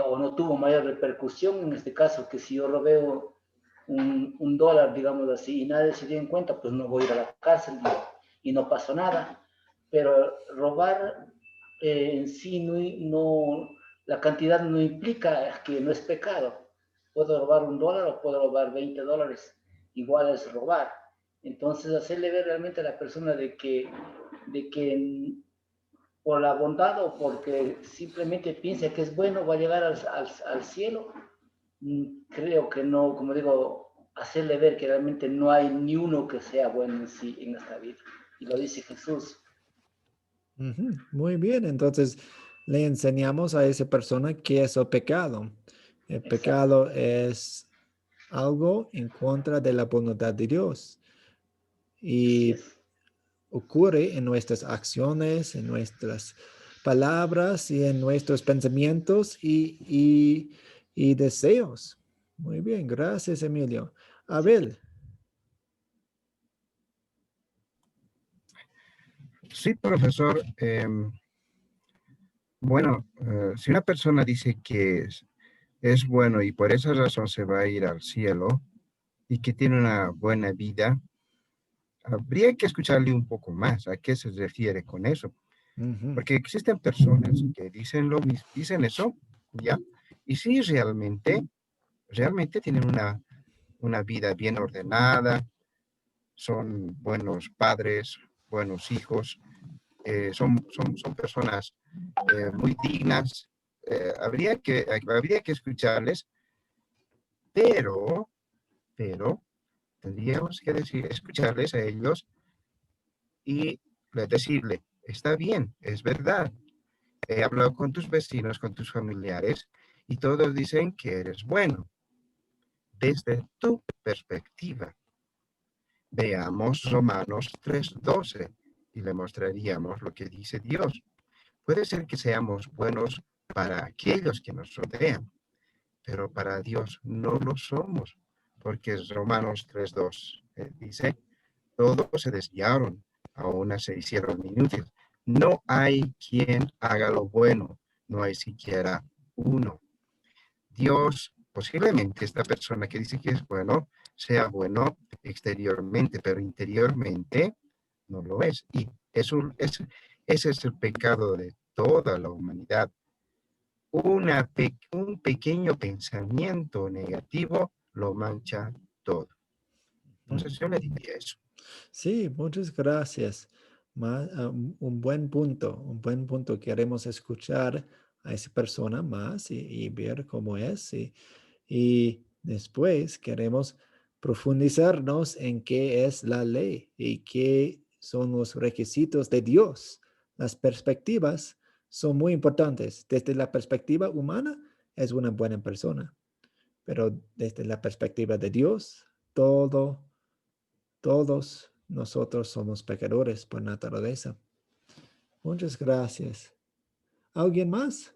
o no tuvo mayor repercusión. En este caso, que si yo robé un dólar, digamos así, y nadie se dio en cuenta, pues no voy a ir a la cárcel y no pasó nada. Pero robar en sí la cantidad no implica que no es pecado. Puedo robar un dólar o puedo robar 20 dólares, igual es robar. Entonces, hacerle ver realmente a la persona de que por la bondad o porque simplemente piensa que es bueno, va a llegar al cielo. Creo que no, como digo, hacerle ver que realmente no hay ni uno que sea bueno en sí en esta vida. Y lo dice Jesús. Muy bien, entonces le enseñamos a esa persona qué es el pecado. El Exacto. pecado es algo en contra de la voluntad de Dios Así y es. ocurre en nuestras acciones, en nuestras palabras y en nuestros pensamientos y deseos. Muy bien, gracias, Emilio. Abel. Sí, profesor. Bueno, si una persona dice que es bueno y por esa razón se va a ir al cielo y que tiene una buena vida, habría que escucharle un poco más a qué se refiere con eso. Porque existen personas que dicen eso, ¿ya? Y sí, realmente tienen una vida bien ordenada, son buenos padres, buenos hijos, son personas muy dignas. Habría que escucharles, pero tendríamos que escucharles a ellos y decirle, está bien, es verdad. He hablado con tus vecinos, con tus familiares, y todos dicen que eres bueno, desde tu perspectiva. Veamos Romanos 3:12 y le mostraríamos lo que dice Dios. Puede ser que seamos buenos para aquellos que nos rodean, pero para Dios no lo somos, porque Romanos 3:2 dice, todos se desviaron, aún se hicieron inútiles. No hay quien haga lo bueno, no hay siquiera uno. Dios, posiblemente esta persona que dice que es bueno, sea bueno exteriormente, pero interiormente no lo es. Y ese es el pecado de toda la humanidad. Un pequeño pensamiento negativo lo mancha todo. Entonces yo le diría eso. Sí, muchas gracias. un buen punto. Queremos escuchar a esa persona más y ver cómo es. Y después queremos profundizarnos en qué es la ley y qué son los requisitos de Dios. Las perspectivas son muy importantes. Desde la perspectiva humana es una buena persona, pero desde la perspectiva de Dios, todos nosotros somos pecadores por naturaleza. Muchas gracias. ¿Alguien más?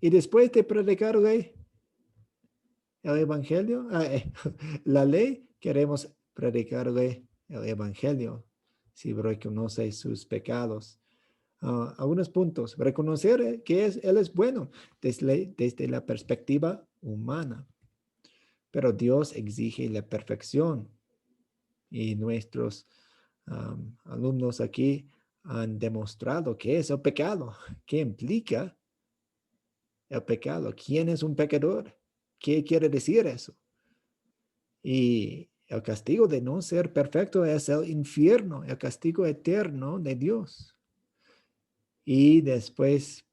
Y después de predicarle el evangelio, la ley, queremos predicarle el evangelio si reconoce sus pecados. Algunos puntos. Reconocer que Él es bueno desde la perspectiva humana. Pero Dios exige la perfección. Y nuestros alumnos aquí han demostrado qué es el pecado, qué implica el pecado, quién es un pecador, qué quiere decir eso. Y el castigo de no ser perfecto es el infierno, el castigo eterno de Dios. Y después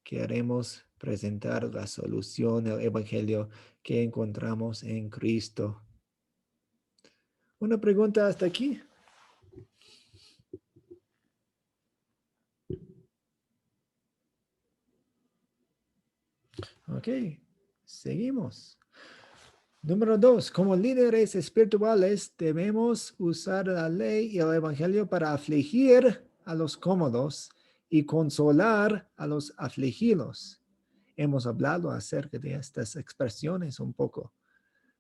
queremos presentar la solución del evangelio que encontramos en Cristo. Una pregunta hasta aquí. Ok, seguimos. Número 2, como líderes espirituales debemos usar la ley y el evangelio para afligir a los cómodos y consolar a los afligidos. Hemos hablado acerca de estas expresiones un poco.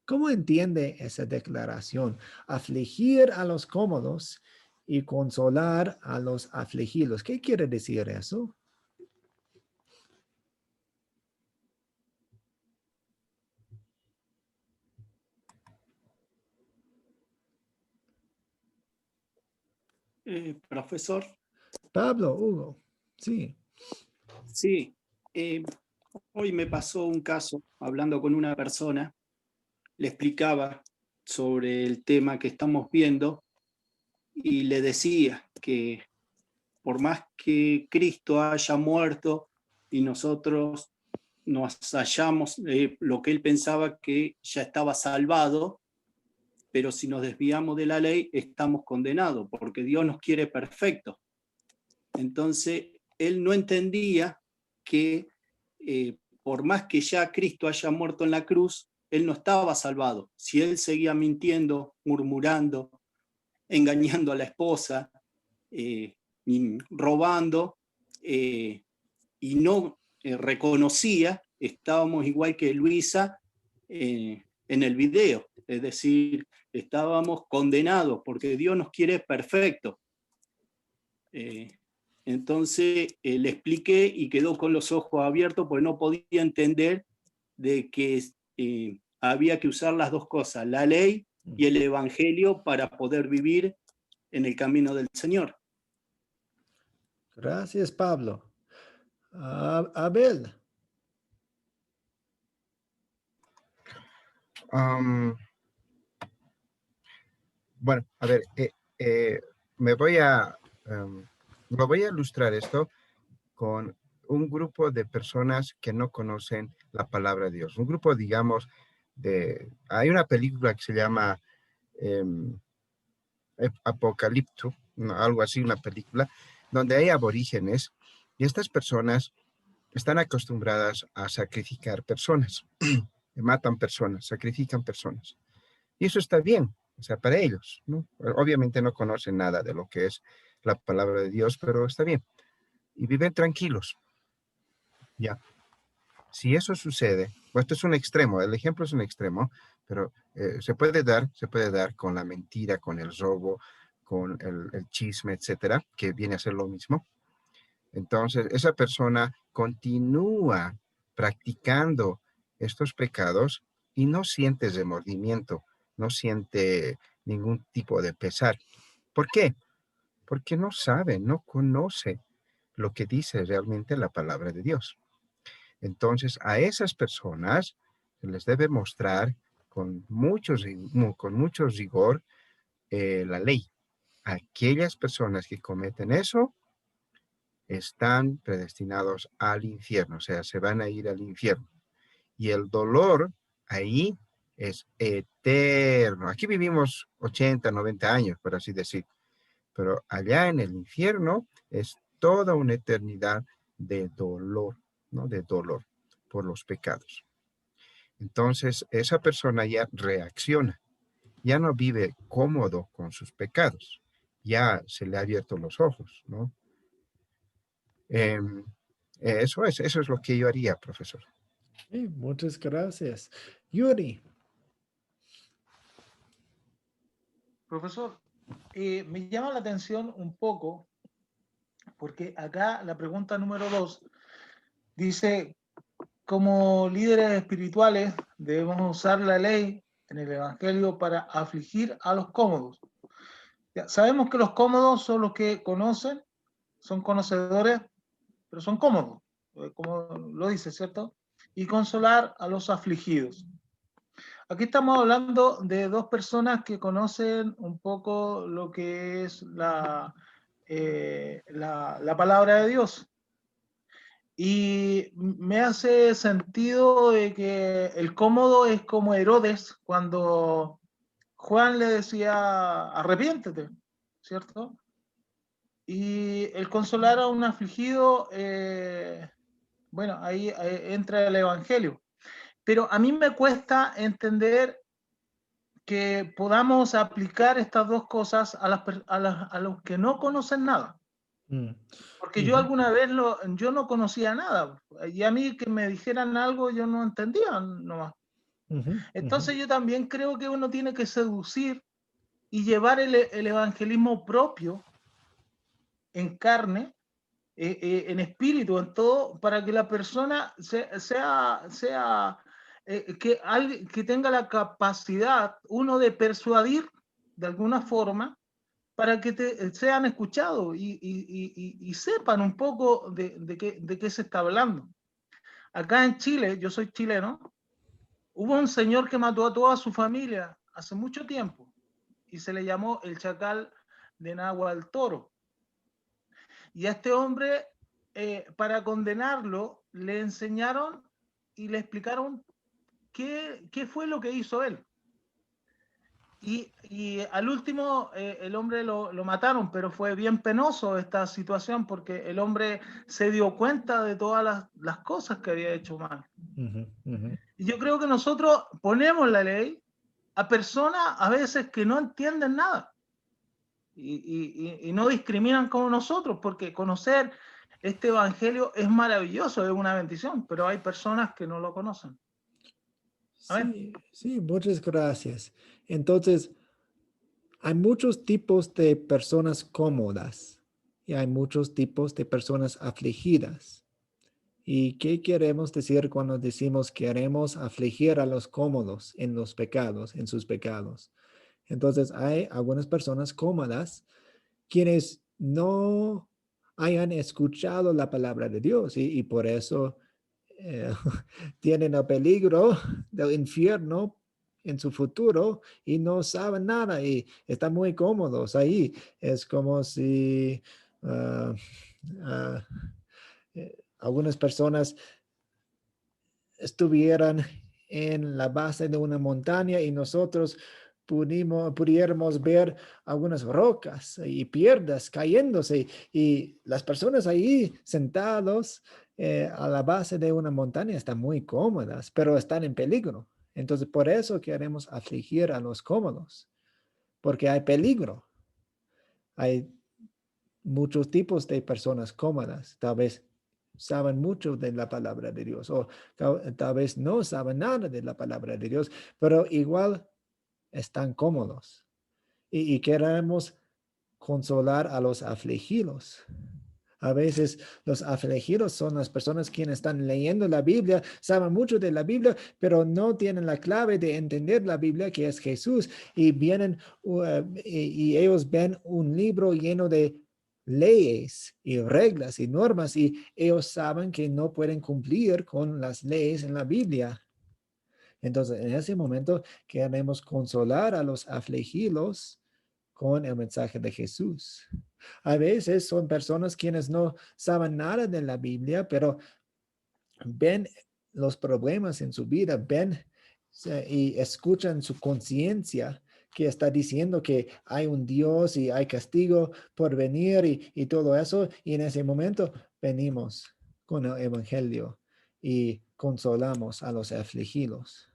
¿Cómo entiende esa declaración? Afligir a los cómodos y consolar a los afligidos. ¿Qué quiere decir eso? Profesor, Pablo, Hugo, sí. sí, hoy me pasó un caso hablando con una persona, le explicaba sobre el tema que estamos viendo y le decía que por más que Cristo haya muerto y nosotros nos hallamos, lo que él pensaba que ya estaba salvado, pero si nos desviamos de la ley estamos condenados porque Dios nos quiere perfectos. Entonces, él no entendía que por más que ya Cristo haya muerto en la cruz, él no estaba salvado. Si él seguía mintiendo, murmurando, engañando a la esposa, robando, y no reconocía, estábamos igual que Luisa en el video. Es decir, estábamos condenados porque Dios nos quiere perfectos. Entonces le expliqué y quedó con los ojos abiertos porque no podía entender de que había que usar las dos cosas, la ley y el evangelio para poder vivir en el camino del Señor. Gracias, Pablo. Abel. Bueno, a ver, lo voy a ilustrar esto con un grupo de personas que no conocen la palabra de Dios. Un grupo, digamos, hay una película que se llama Apocalipto, algo así, una película, donde hay aborígenes y estas personas están acostumbradas a sacrificar personas, matan personas, sacrifican personas. Y eso está bien, o sea, para ellos, ¿no? Obviamente no conocen nada de lo que es la palabra de Dios, pero está bien. Y viven tranquilos. Ya. Si eso sucede, pues esto es un extremo, el ejemplo es un extremo, pero se puede dar con la mentira, con el robo, con el chisme, etcétera, que viene a ser lo mismo. Entonces, esa persona continúa practicando estos pecados y no siente remordimiento, no siente ningún tipo de pesar. ¿Por qué? Porque no sabe, no conoce lo que dice realmente la palabra de Dios. Entonces, a esas personas se les debe mostrar con mucho rigor la ley. aquellas personas que cometen eso están predestinados al infierno, o sea, se van a ir al infierno. Y el dolor ahí es eterno. Aquí vivimos 80, 90 años, por así decir, pero allá en el infierno es toda una eternidad de dolor, ¿no? De dolor por los pecados. Entonces, esa persona ya reacciona, ya no vive cómodo con sus pecados, ya se le ha abierto los ojos, ¿no? Eso es lo que yo haría, profesor. Sí, muchas gracias. Yuri. Profesor, me llama la atención un poco, porque acá la pregunta número 2 dice, como líderes espirituales debemos usar la ley en el Evangelio para afligir a los cómodos. Ya, sabemos que los cómodos son los que conocen, son conocedores, pero son cómodos, como lo dice, ¿cierto? Y consolar a los afligidos. Aquí estamos hablando de dos personas que conocen un poco lo que es la palabra de Dios. Y me hace sentido de que el cómodo es como Herodes cuando Juan le decía, arrepiéntete, ¿cierto? Y el consolar a un afligido, bueno, ahí entra el Evangelio. Pero a mí me cuesta entender que podamos aplicar estas dos cosas a los que no conocen nada. Porque yo alguna vez yo no conocía nada, y a mí que me dijeran algo yo no entendía nomás. Entonces yo también creo que uno tiene que seducir y llevar el evangelismo propio en carne, en espíritu, en todo, para que la persona que tenga la capacidad, uno, de persuadir de alguna forma, para que sean escuchados y sepan un poco de qué se está hablando. Acá en Chile, yo soy chileno, hubo un señor que mató a toda su familia hace mucho tiempo y se le llamó el Chacal de Nahuatl Toro. Y a este hombre, para condenarlo, le enseñaron y le explicaron qué fue lo que hizo él. Y al último el hombre lo mataron, pero fue bien penoso esta situación porque el hombre se dio cuenta de todas las cosas que había hecho mal. Y yo creo que nosotros ponemos la ley a personas a veces que no entienden nada y no discriminan como nosotros, porque conocer este evangelio es maravilloso, es una bendición, pero hay personas que no lo conocen. Sí, sí, muchas gracias. Entonces, hay muchos tipos de personas cómodas y hay muchos tipos de personas afligidas. ¿Y qué queremos decir cuando decimos queremos afligir a los cómodos en los pecados, en sus pecados? Entonces, hay algunas personas cómodas quienes no hayan escuchado la palabra de Dios y por eso tienen el peligro del infierno en su futuro y no saben nada y están muy cómodos ahí. Es como si algunas personas estuvieran en la base de una montaña y nosotros pudiéramos ver algunas rocas y piedras cayéndose y las personas ahí sentados a la base de una montaña están muy cómodas, pero están en peligro. Entonces, por eso queremos afligir a los cómodos, porque hay peligro. Hay muchos tipos de personas cómodas, tal vez saben mucho de la palabra de Dios o tal vez no saben nada de la palabra de Dios, pero igual están cómodos y queremos consolar a los afligidos. A veces los afligidos son las personas quienes están leyendo la Biblia, saben mucho de la Biblia, pero no tienen la clave de entender la Biblia, que es Jesús, y vienen y ellos ven un libro lleno de leyes y reglas y normas y ellos saben que no pueden cumplir con las leyes en la Biblia. Entonces, en ese momento queremos consolar a los afligidos con el mensaje de Jesús. A veces son personas quienes no saben nada de la Biblia, pero ven los problemas en su vida, ven y escuchan su conciencia que está diciendo que hay un Dios y hay castigo por venir y todo eso. Y en ese momento venimos con el Evangelio y consolamos a los afligidos.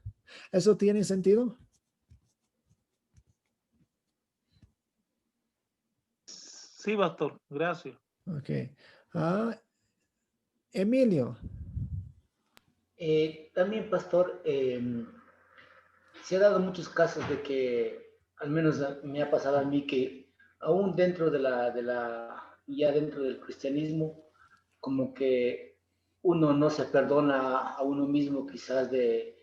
¿Eso tiene sentido? Sí, pastor, gracias. Ok. Emilio. También, pastor, se ha dado muchos casos de que, al menos me ha pasado a mí, que aún dentro ya dentro del cristianismo, como que uno no se perdona a uno mismo quizás de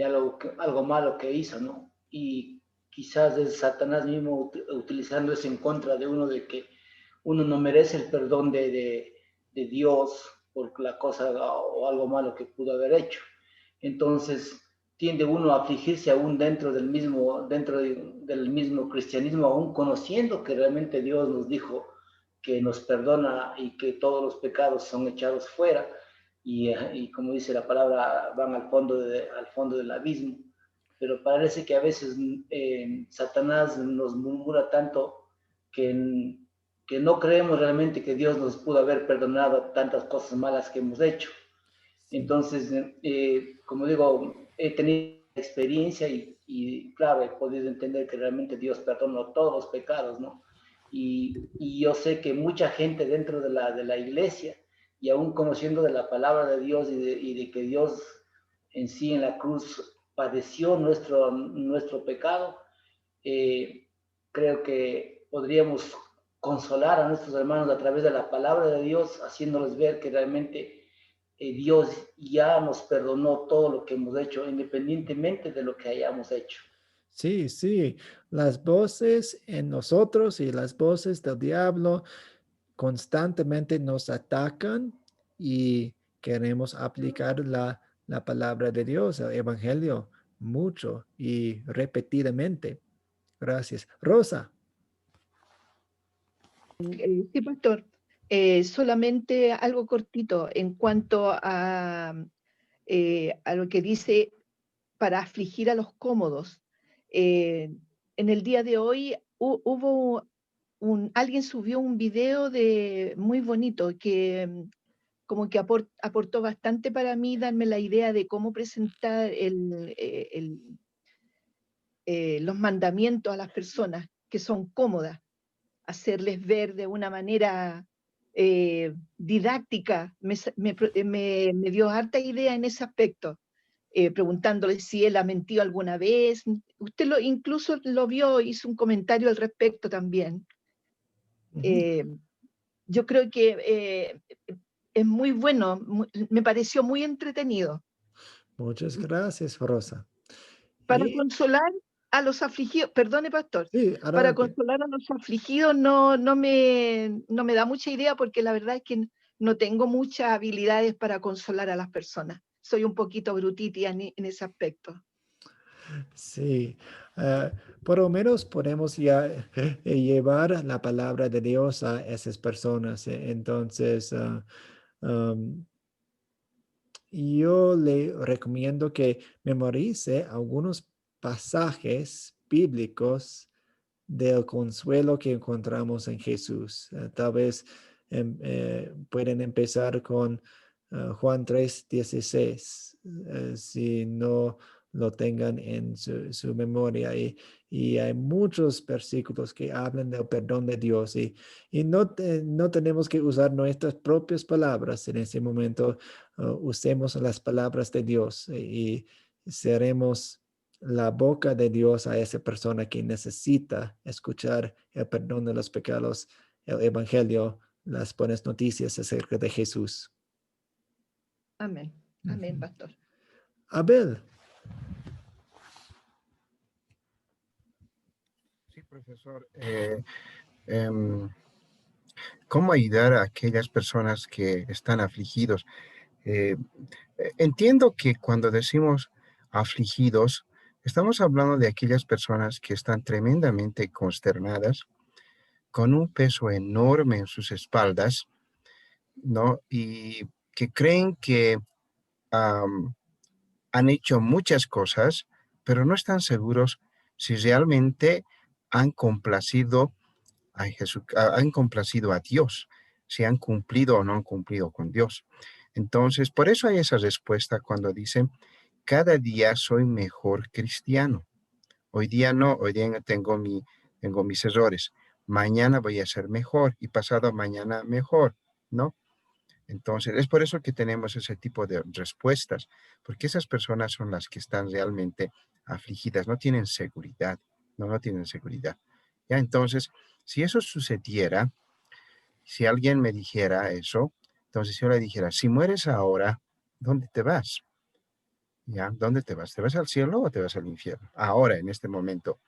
algo malo que hizo, ¿no? Y quizás es Satanás mismo utilizando eso en contra de uno, de que uno no merece el perdón de Dios por la cosa o algo malo que pudo haber hecho. Entonces tiende uno a afligirse aún dentro del mismo cristianismo, aún conociendo que realmente Dios nos dijo que nos perdona y que todos los pecados son echados fuera, y como dice la palabra, van al fondo del abismo. Pero parece que a veces Satanás nos murmura tanto que no creemos realmente que Dios nos pudo haber perdonado tantas cosas malas que hemos hecho. Entonces, como digo, he tenido experiencia y claro, he podido entender que realmente Dios perdonó todos los pecados, ¿no? Y yo sé que mucha gente dentro de la iglesia, y aún conociendo de la palabra de Dios y de que Dios en sí en la cruz padeció nuestro pecado, creo que podríamos consolar a nuestros hermanos a través de la palabra de Dios, haciéndoles ver que realmente Dios ya nos perdonó todo lo que hemos hecho, independientemente de lo que hayamos hecho. Sí, sí, las voces en nosotros y las voces del diablo constantemente nos atacan y queremos aplicar la palabra de Dios, el Evangelio, mucho y repetidamente. Gracias. Rosa. Sí, pastor. Solamente algo cortito en cuanto a lo que dice para afligir a los cómodos. En el día de hoy hubo alguien subió un video muy bonito que como que aportó bastante para mí, darme la idea de cómo presentar los mandamientos a las personas que son cómodas, hacerles ver de una manera didáctica. Me dio harta idea en ese aspecto, preguntándole si él ha mentido alguna vez. Usted incluso lo vio, hizo un comentario al respecto también. Yo creo que es muy bueno, me pareció muy entretenido. Muchas gracias, Rosa. Para Y- consolar a los afligidos, perdone, pastor, sí, para adelante. consolar a los afligidos no me da mucha idea, porque la verdad es que no tengo muchas habilidades para consolar a las personas. Soy un poquito brutitia en ese aspecto. Sí, por lo menos podemos ya llevar la palabra de Dios a esas personas. Entonces, yo le recomiendo que memorice algunos pasajes bíblicos del consuelo que encontramos en Jesús. Tal vez pueden empezar con Juan 3:16, si no lo tengan en su memoria. Y hay muchos versículos que hablan del perdón de Dios, y no tenemos que usar nuestras propias palabras en ese momento. Usemos las palabras de Dios y seremos la boca de Dios a esa persona que necesita escuchar el perdón de los pecados, el Evangelio, las buenas noticias acerca de Jesús. Amén, amén, pastor. Abel. Sí, profesor. ¿Cómo ayudar a aquellas personas que están afligidos? Entiendo que cuando decimos afligidos, Estamos hablando de aquellas personas que están tremendamente consternadas, con un peso enorme en sus espaldas, ¿no? Y que creen que han hecho muchas cosas, pero no están seguros si realmente han complacido a han complacido a Dios, si han cumplido o no han cumplido con Dios. Entonces, por eso hay esa respuesta cuando dicen, cada día soy mejor cristiano. Hoy día no, hoy día tengo mis errores. Mañana voy a ser mejor y pasado mañana mejor, ¿no? Entonces, es por eso que tenemos ese tipo de respuestas, porque esas personas son las que están realmente afligidas, no tienen seguridad, no tienen seguridad. Ya, entonces, si eso sucediera, si alguien me dijera eso, entonces yo le dijera, si mueres ahora, ¿dónde te vas? ¿Ya? ¿Dónde te vas? ¿Te vas al cielo o te vas al infierno? Ahora, en este momento,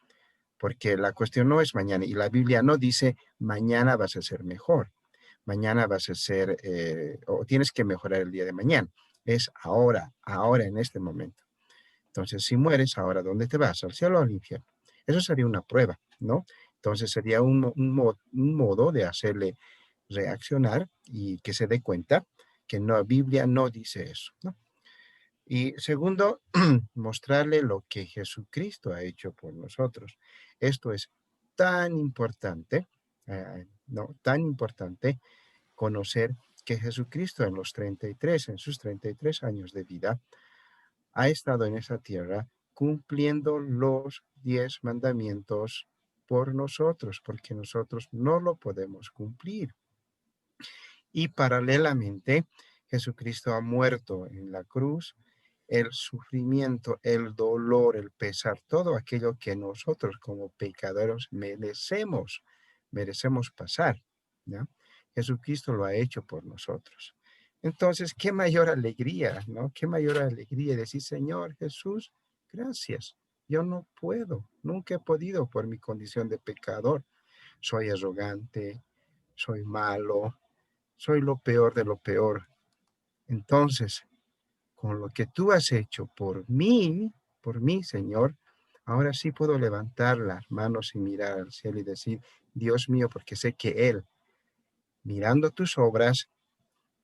porque la cuestión no es mañana y la Biblia no dice mañana vas a ser mejor, mañana vas a ser, o tienes que mejorar el día de mañana. Es ahora, en este momento. Entonces, si mueres ahora, ¿dónde te vas? ¿Al cielo o al infierno? Eso sería una prueba, ¿no? Entonces sería un modo de hacerle reaccionar y que se dé cuenta que no, Biblia no dice eso, ¿no? Y segundo, mostrarle lo que Jesucristo ha hecho por nosotros. Esto es tan importante, no, tan importante conocer que Jesucristo en sus 33 años de vida, ha estado en esa tierra cumpliendo los 10 mandamientos por nosotros, porque nosotros no lo podemos cumplir. Y paralelamente, Jesucristo ha muerto en la cruz, el sufrimiento, el dolor, el pesar, todo aquello que nosotros como pecadores merecemos pasar, ¿no? Jesucristo lo ha hecho por nosotros. Entonces, qué mayor alegría, ¿no? Qué mayor alegría decir, Señor Jesús, gracias. Yo no puedo, nunca he podido por mi condición de pecador. Soy arrogante, soy malo, soy lo peor de lo peor. Entonces, con lo que tú has hecho por mí, Señor, ahora sí puedo levantar las manos y mirar al cielo y decir, Dios mío, porque sé que Él, mirando tus obras,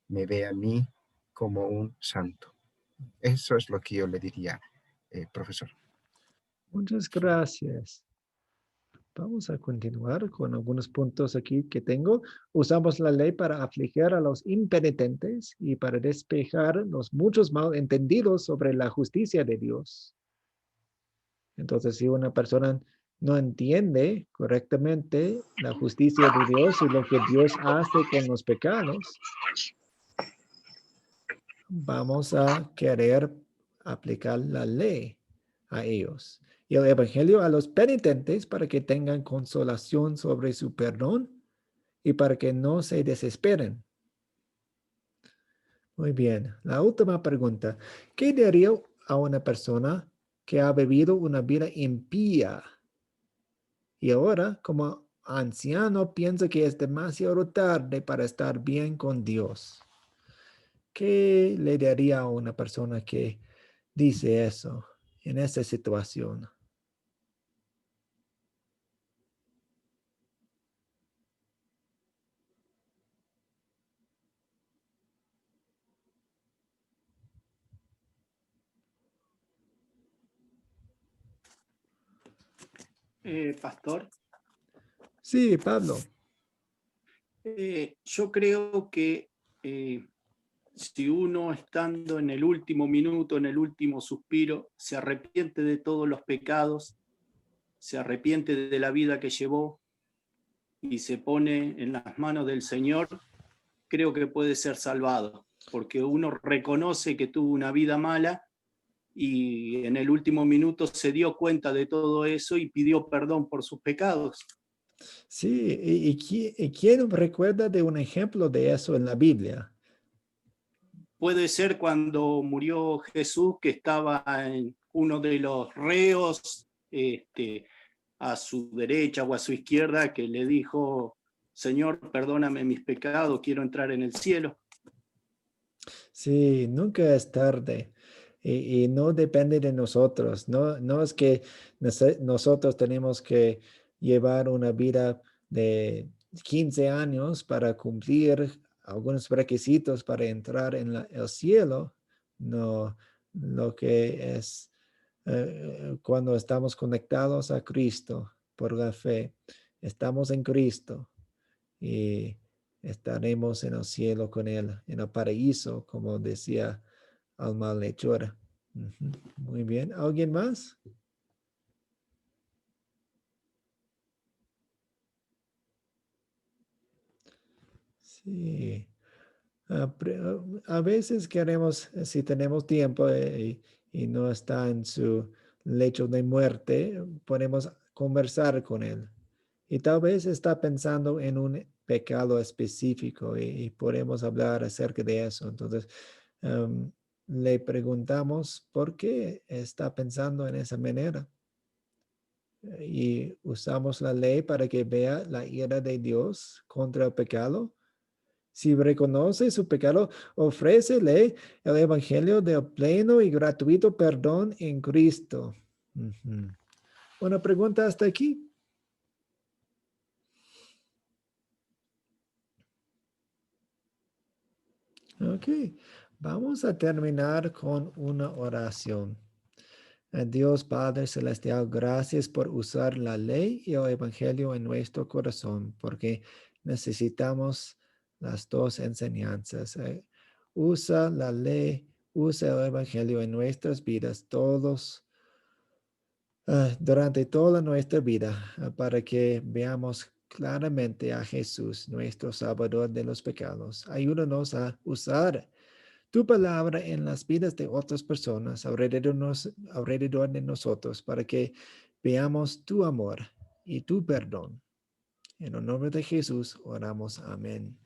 me ve a mí como un santo. Eso es lo que yo le diría, profesor. Muchas gracias. Vamos a continuar con algunos puntos aquí que tengo. Usamos la ley para afligir a los impenitentes y para despejar los muchos malentendidos sobre la justicia de Dios. Entonces, si una persona no entiende correctamente la justicia de Dios y lo que Dios hace con los pecados, vamos a querer aplicar la ley a ellos. Y el evangelio a los penitentes para que tengan consolación sobre su perdón y para que no se desesperen. Muy bien. La última pregunta. ¿Qué diría a una persona que ha vivido una vida impía y ahora, como anciano, piensa que es demasiado tarde para estar bien con Dios? ¿Qué le daría a una persona que dice eso en esa situación? Pastor, Sí, Pablo. yo creo que si uno estando en el último minuto, en el último suspiro, se arrepiente de todos los pecados, se arrepiente de la vida que llevó y se pone en las manos del Señor, creo que puede ser salvado, porque uno reconoce que tuvo una vida mala y en el último minuto se dio cuenta de todo eso y pidió perdón por sus pecados. Sí, ¿y quién recuerda de un ejemplo de eso en la Biblia? Puede ser cuando murió Jesús, que estaba en uno de los reos, a su derecha o a su izquierda, que le dijo, Señor, perdóname mis pecados, quiero entrar en el cielo. Sí, nunca es tarde. Y no depende de nosotros. No es que nosotros tenemos que llevar una vida de 15 años para cumplir algunos requisitos para entrar en el cielo. No, lo que es cuando estamos conectados a Cristo por la fe, estamos en Cristo y estaremos en el cielo con Él, en el paraíso, como decía Alma Lechora. Muy bien. ¿Alguien más? Sí. A veces queremos, si tenemos tiempo y no está en su lecho de muerte, podemos conversar con él. Y tal vez está pensando en un pecado específico y podemos hablar acerca de eso. Entonces, le preguntamos por qué está pensando en esa manera. Y usamos la ley para que vea la ira de Dios contra el pecado. Si reconoce su pecado, ofrécele el evangelio del pleno y gratuito perdón en Cristo. Una pregunta hasta aquí. Ok, vamos a terminar con una oración. Dios Padre Celestial, gracias por usar la ley y el evangelio en nuestro corazón, porque necesitamos las dos enseñanzas. Usa la ley, usa el evangelio en nuestras vidas durante toda nuestra vida, para que veamos claramente a Jesús, nuestro Salvador de los pecados. Ayúdanos a usar tu palabra en las vidas de otras personas alrededor de nosotros para que veamos tu amor y tu perdón. En el nombre de Jesús oramos. Amén.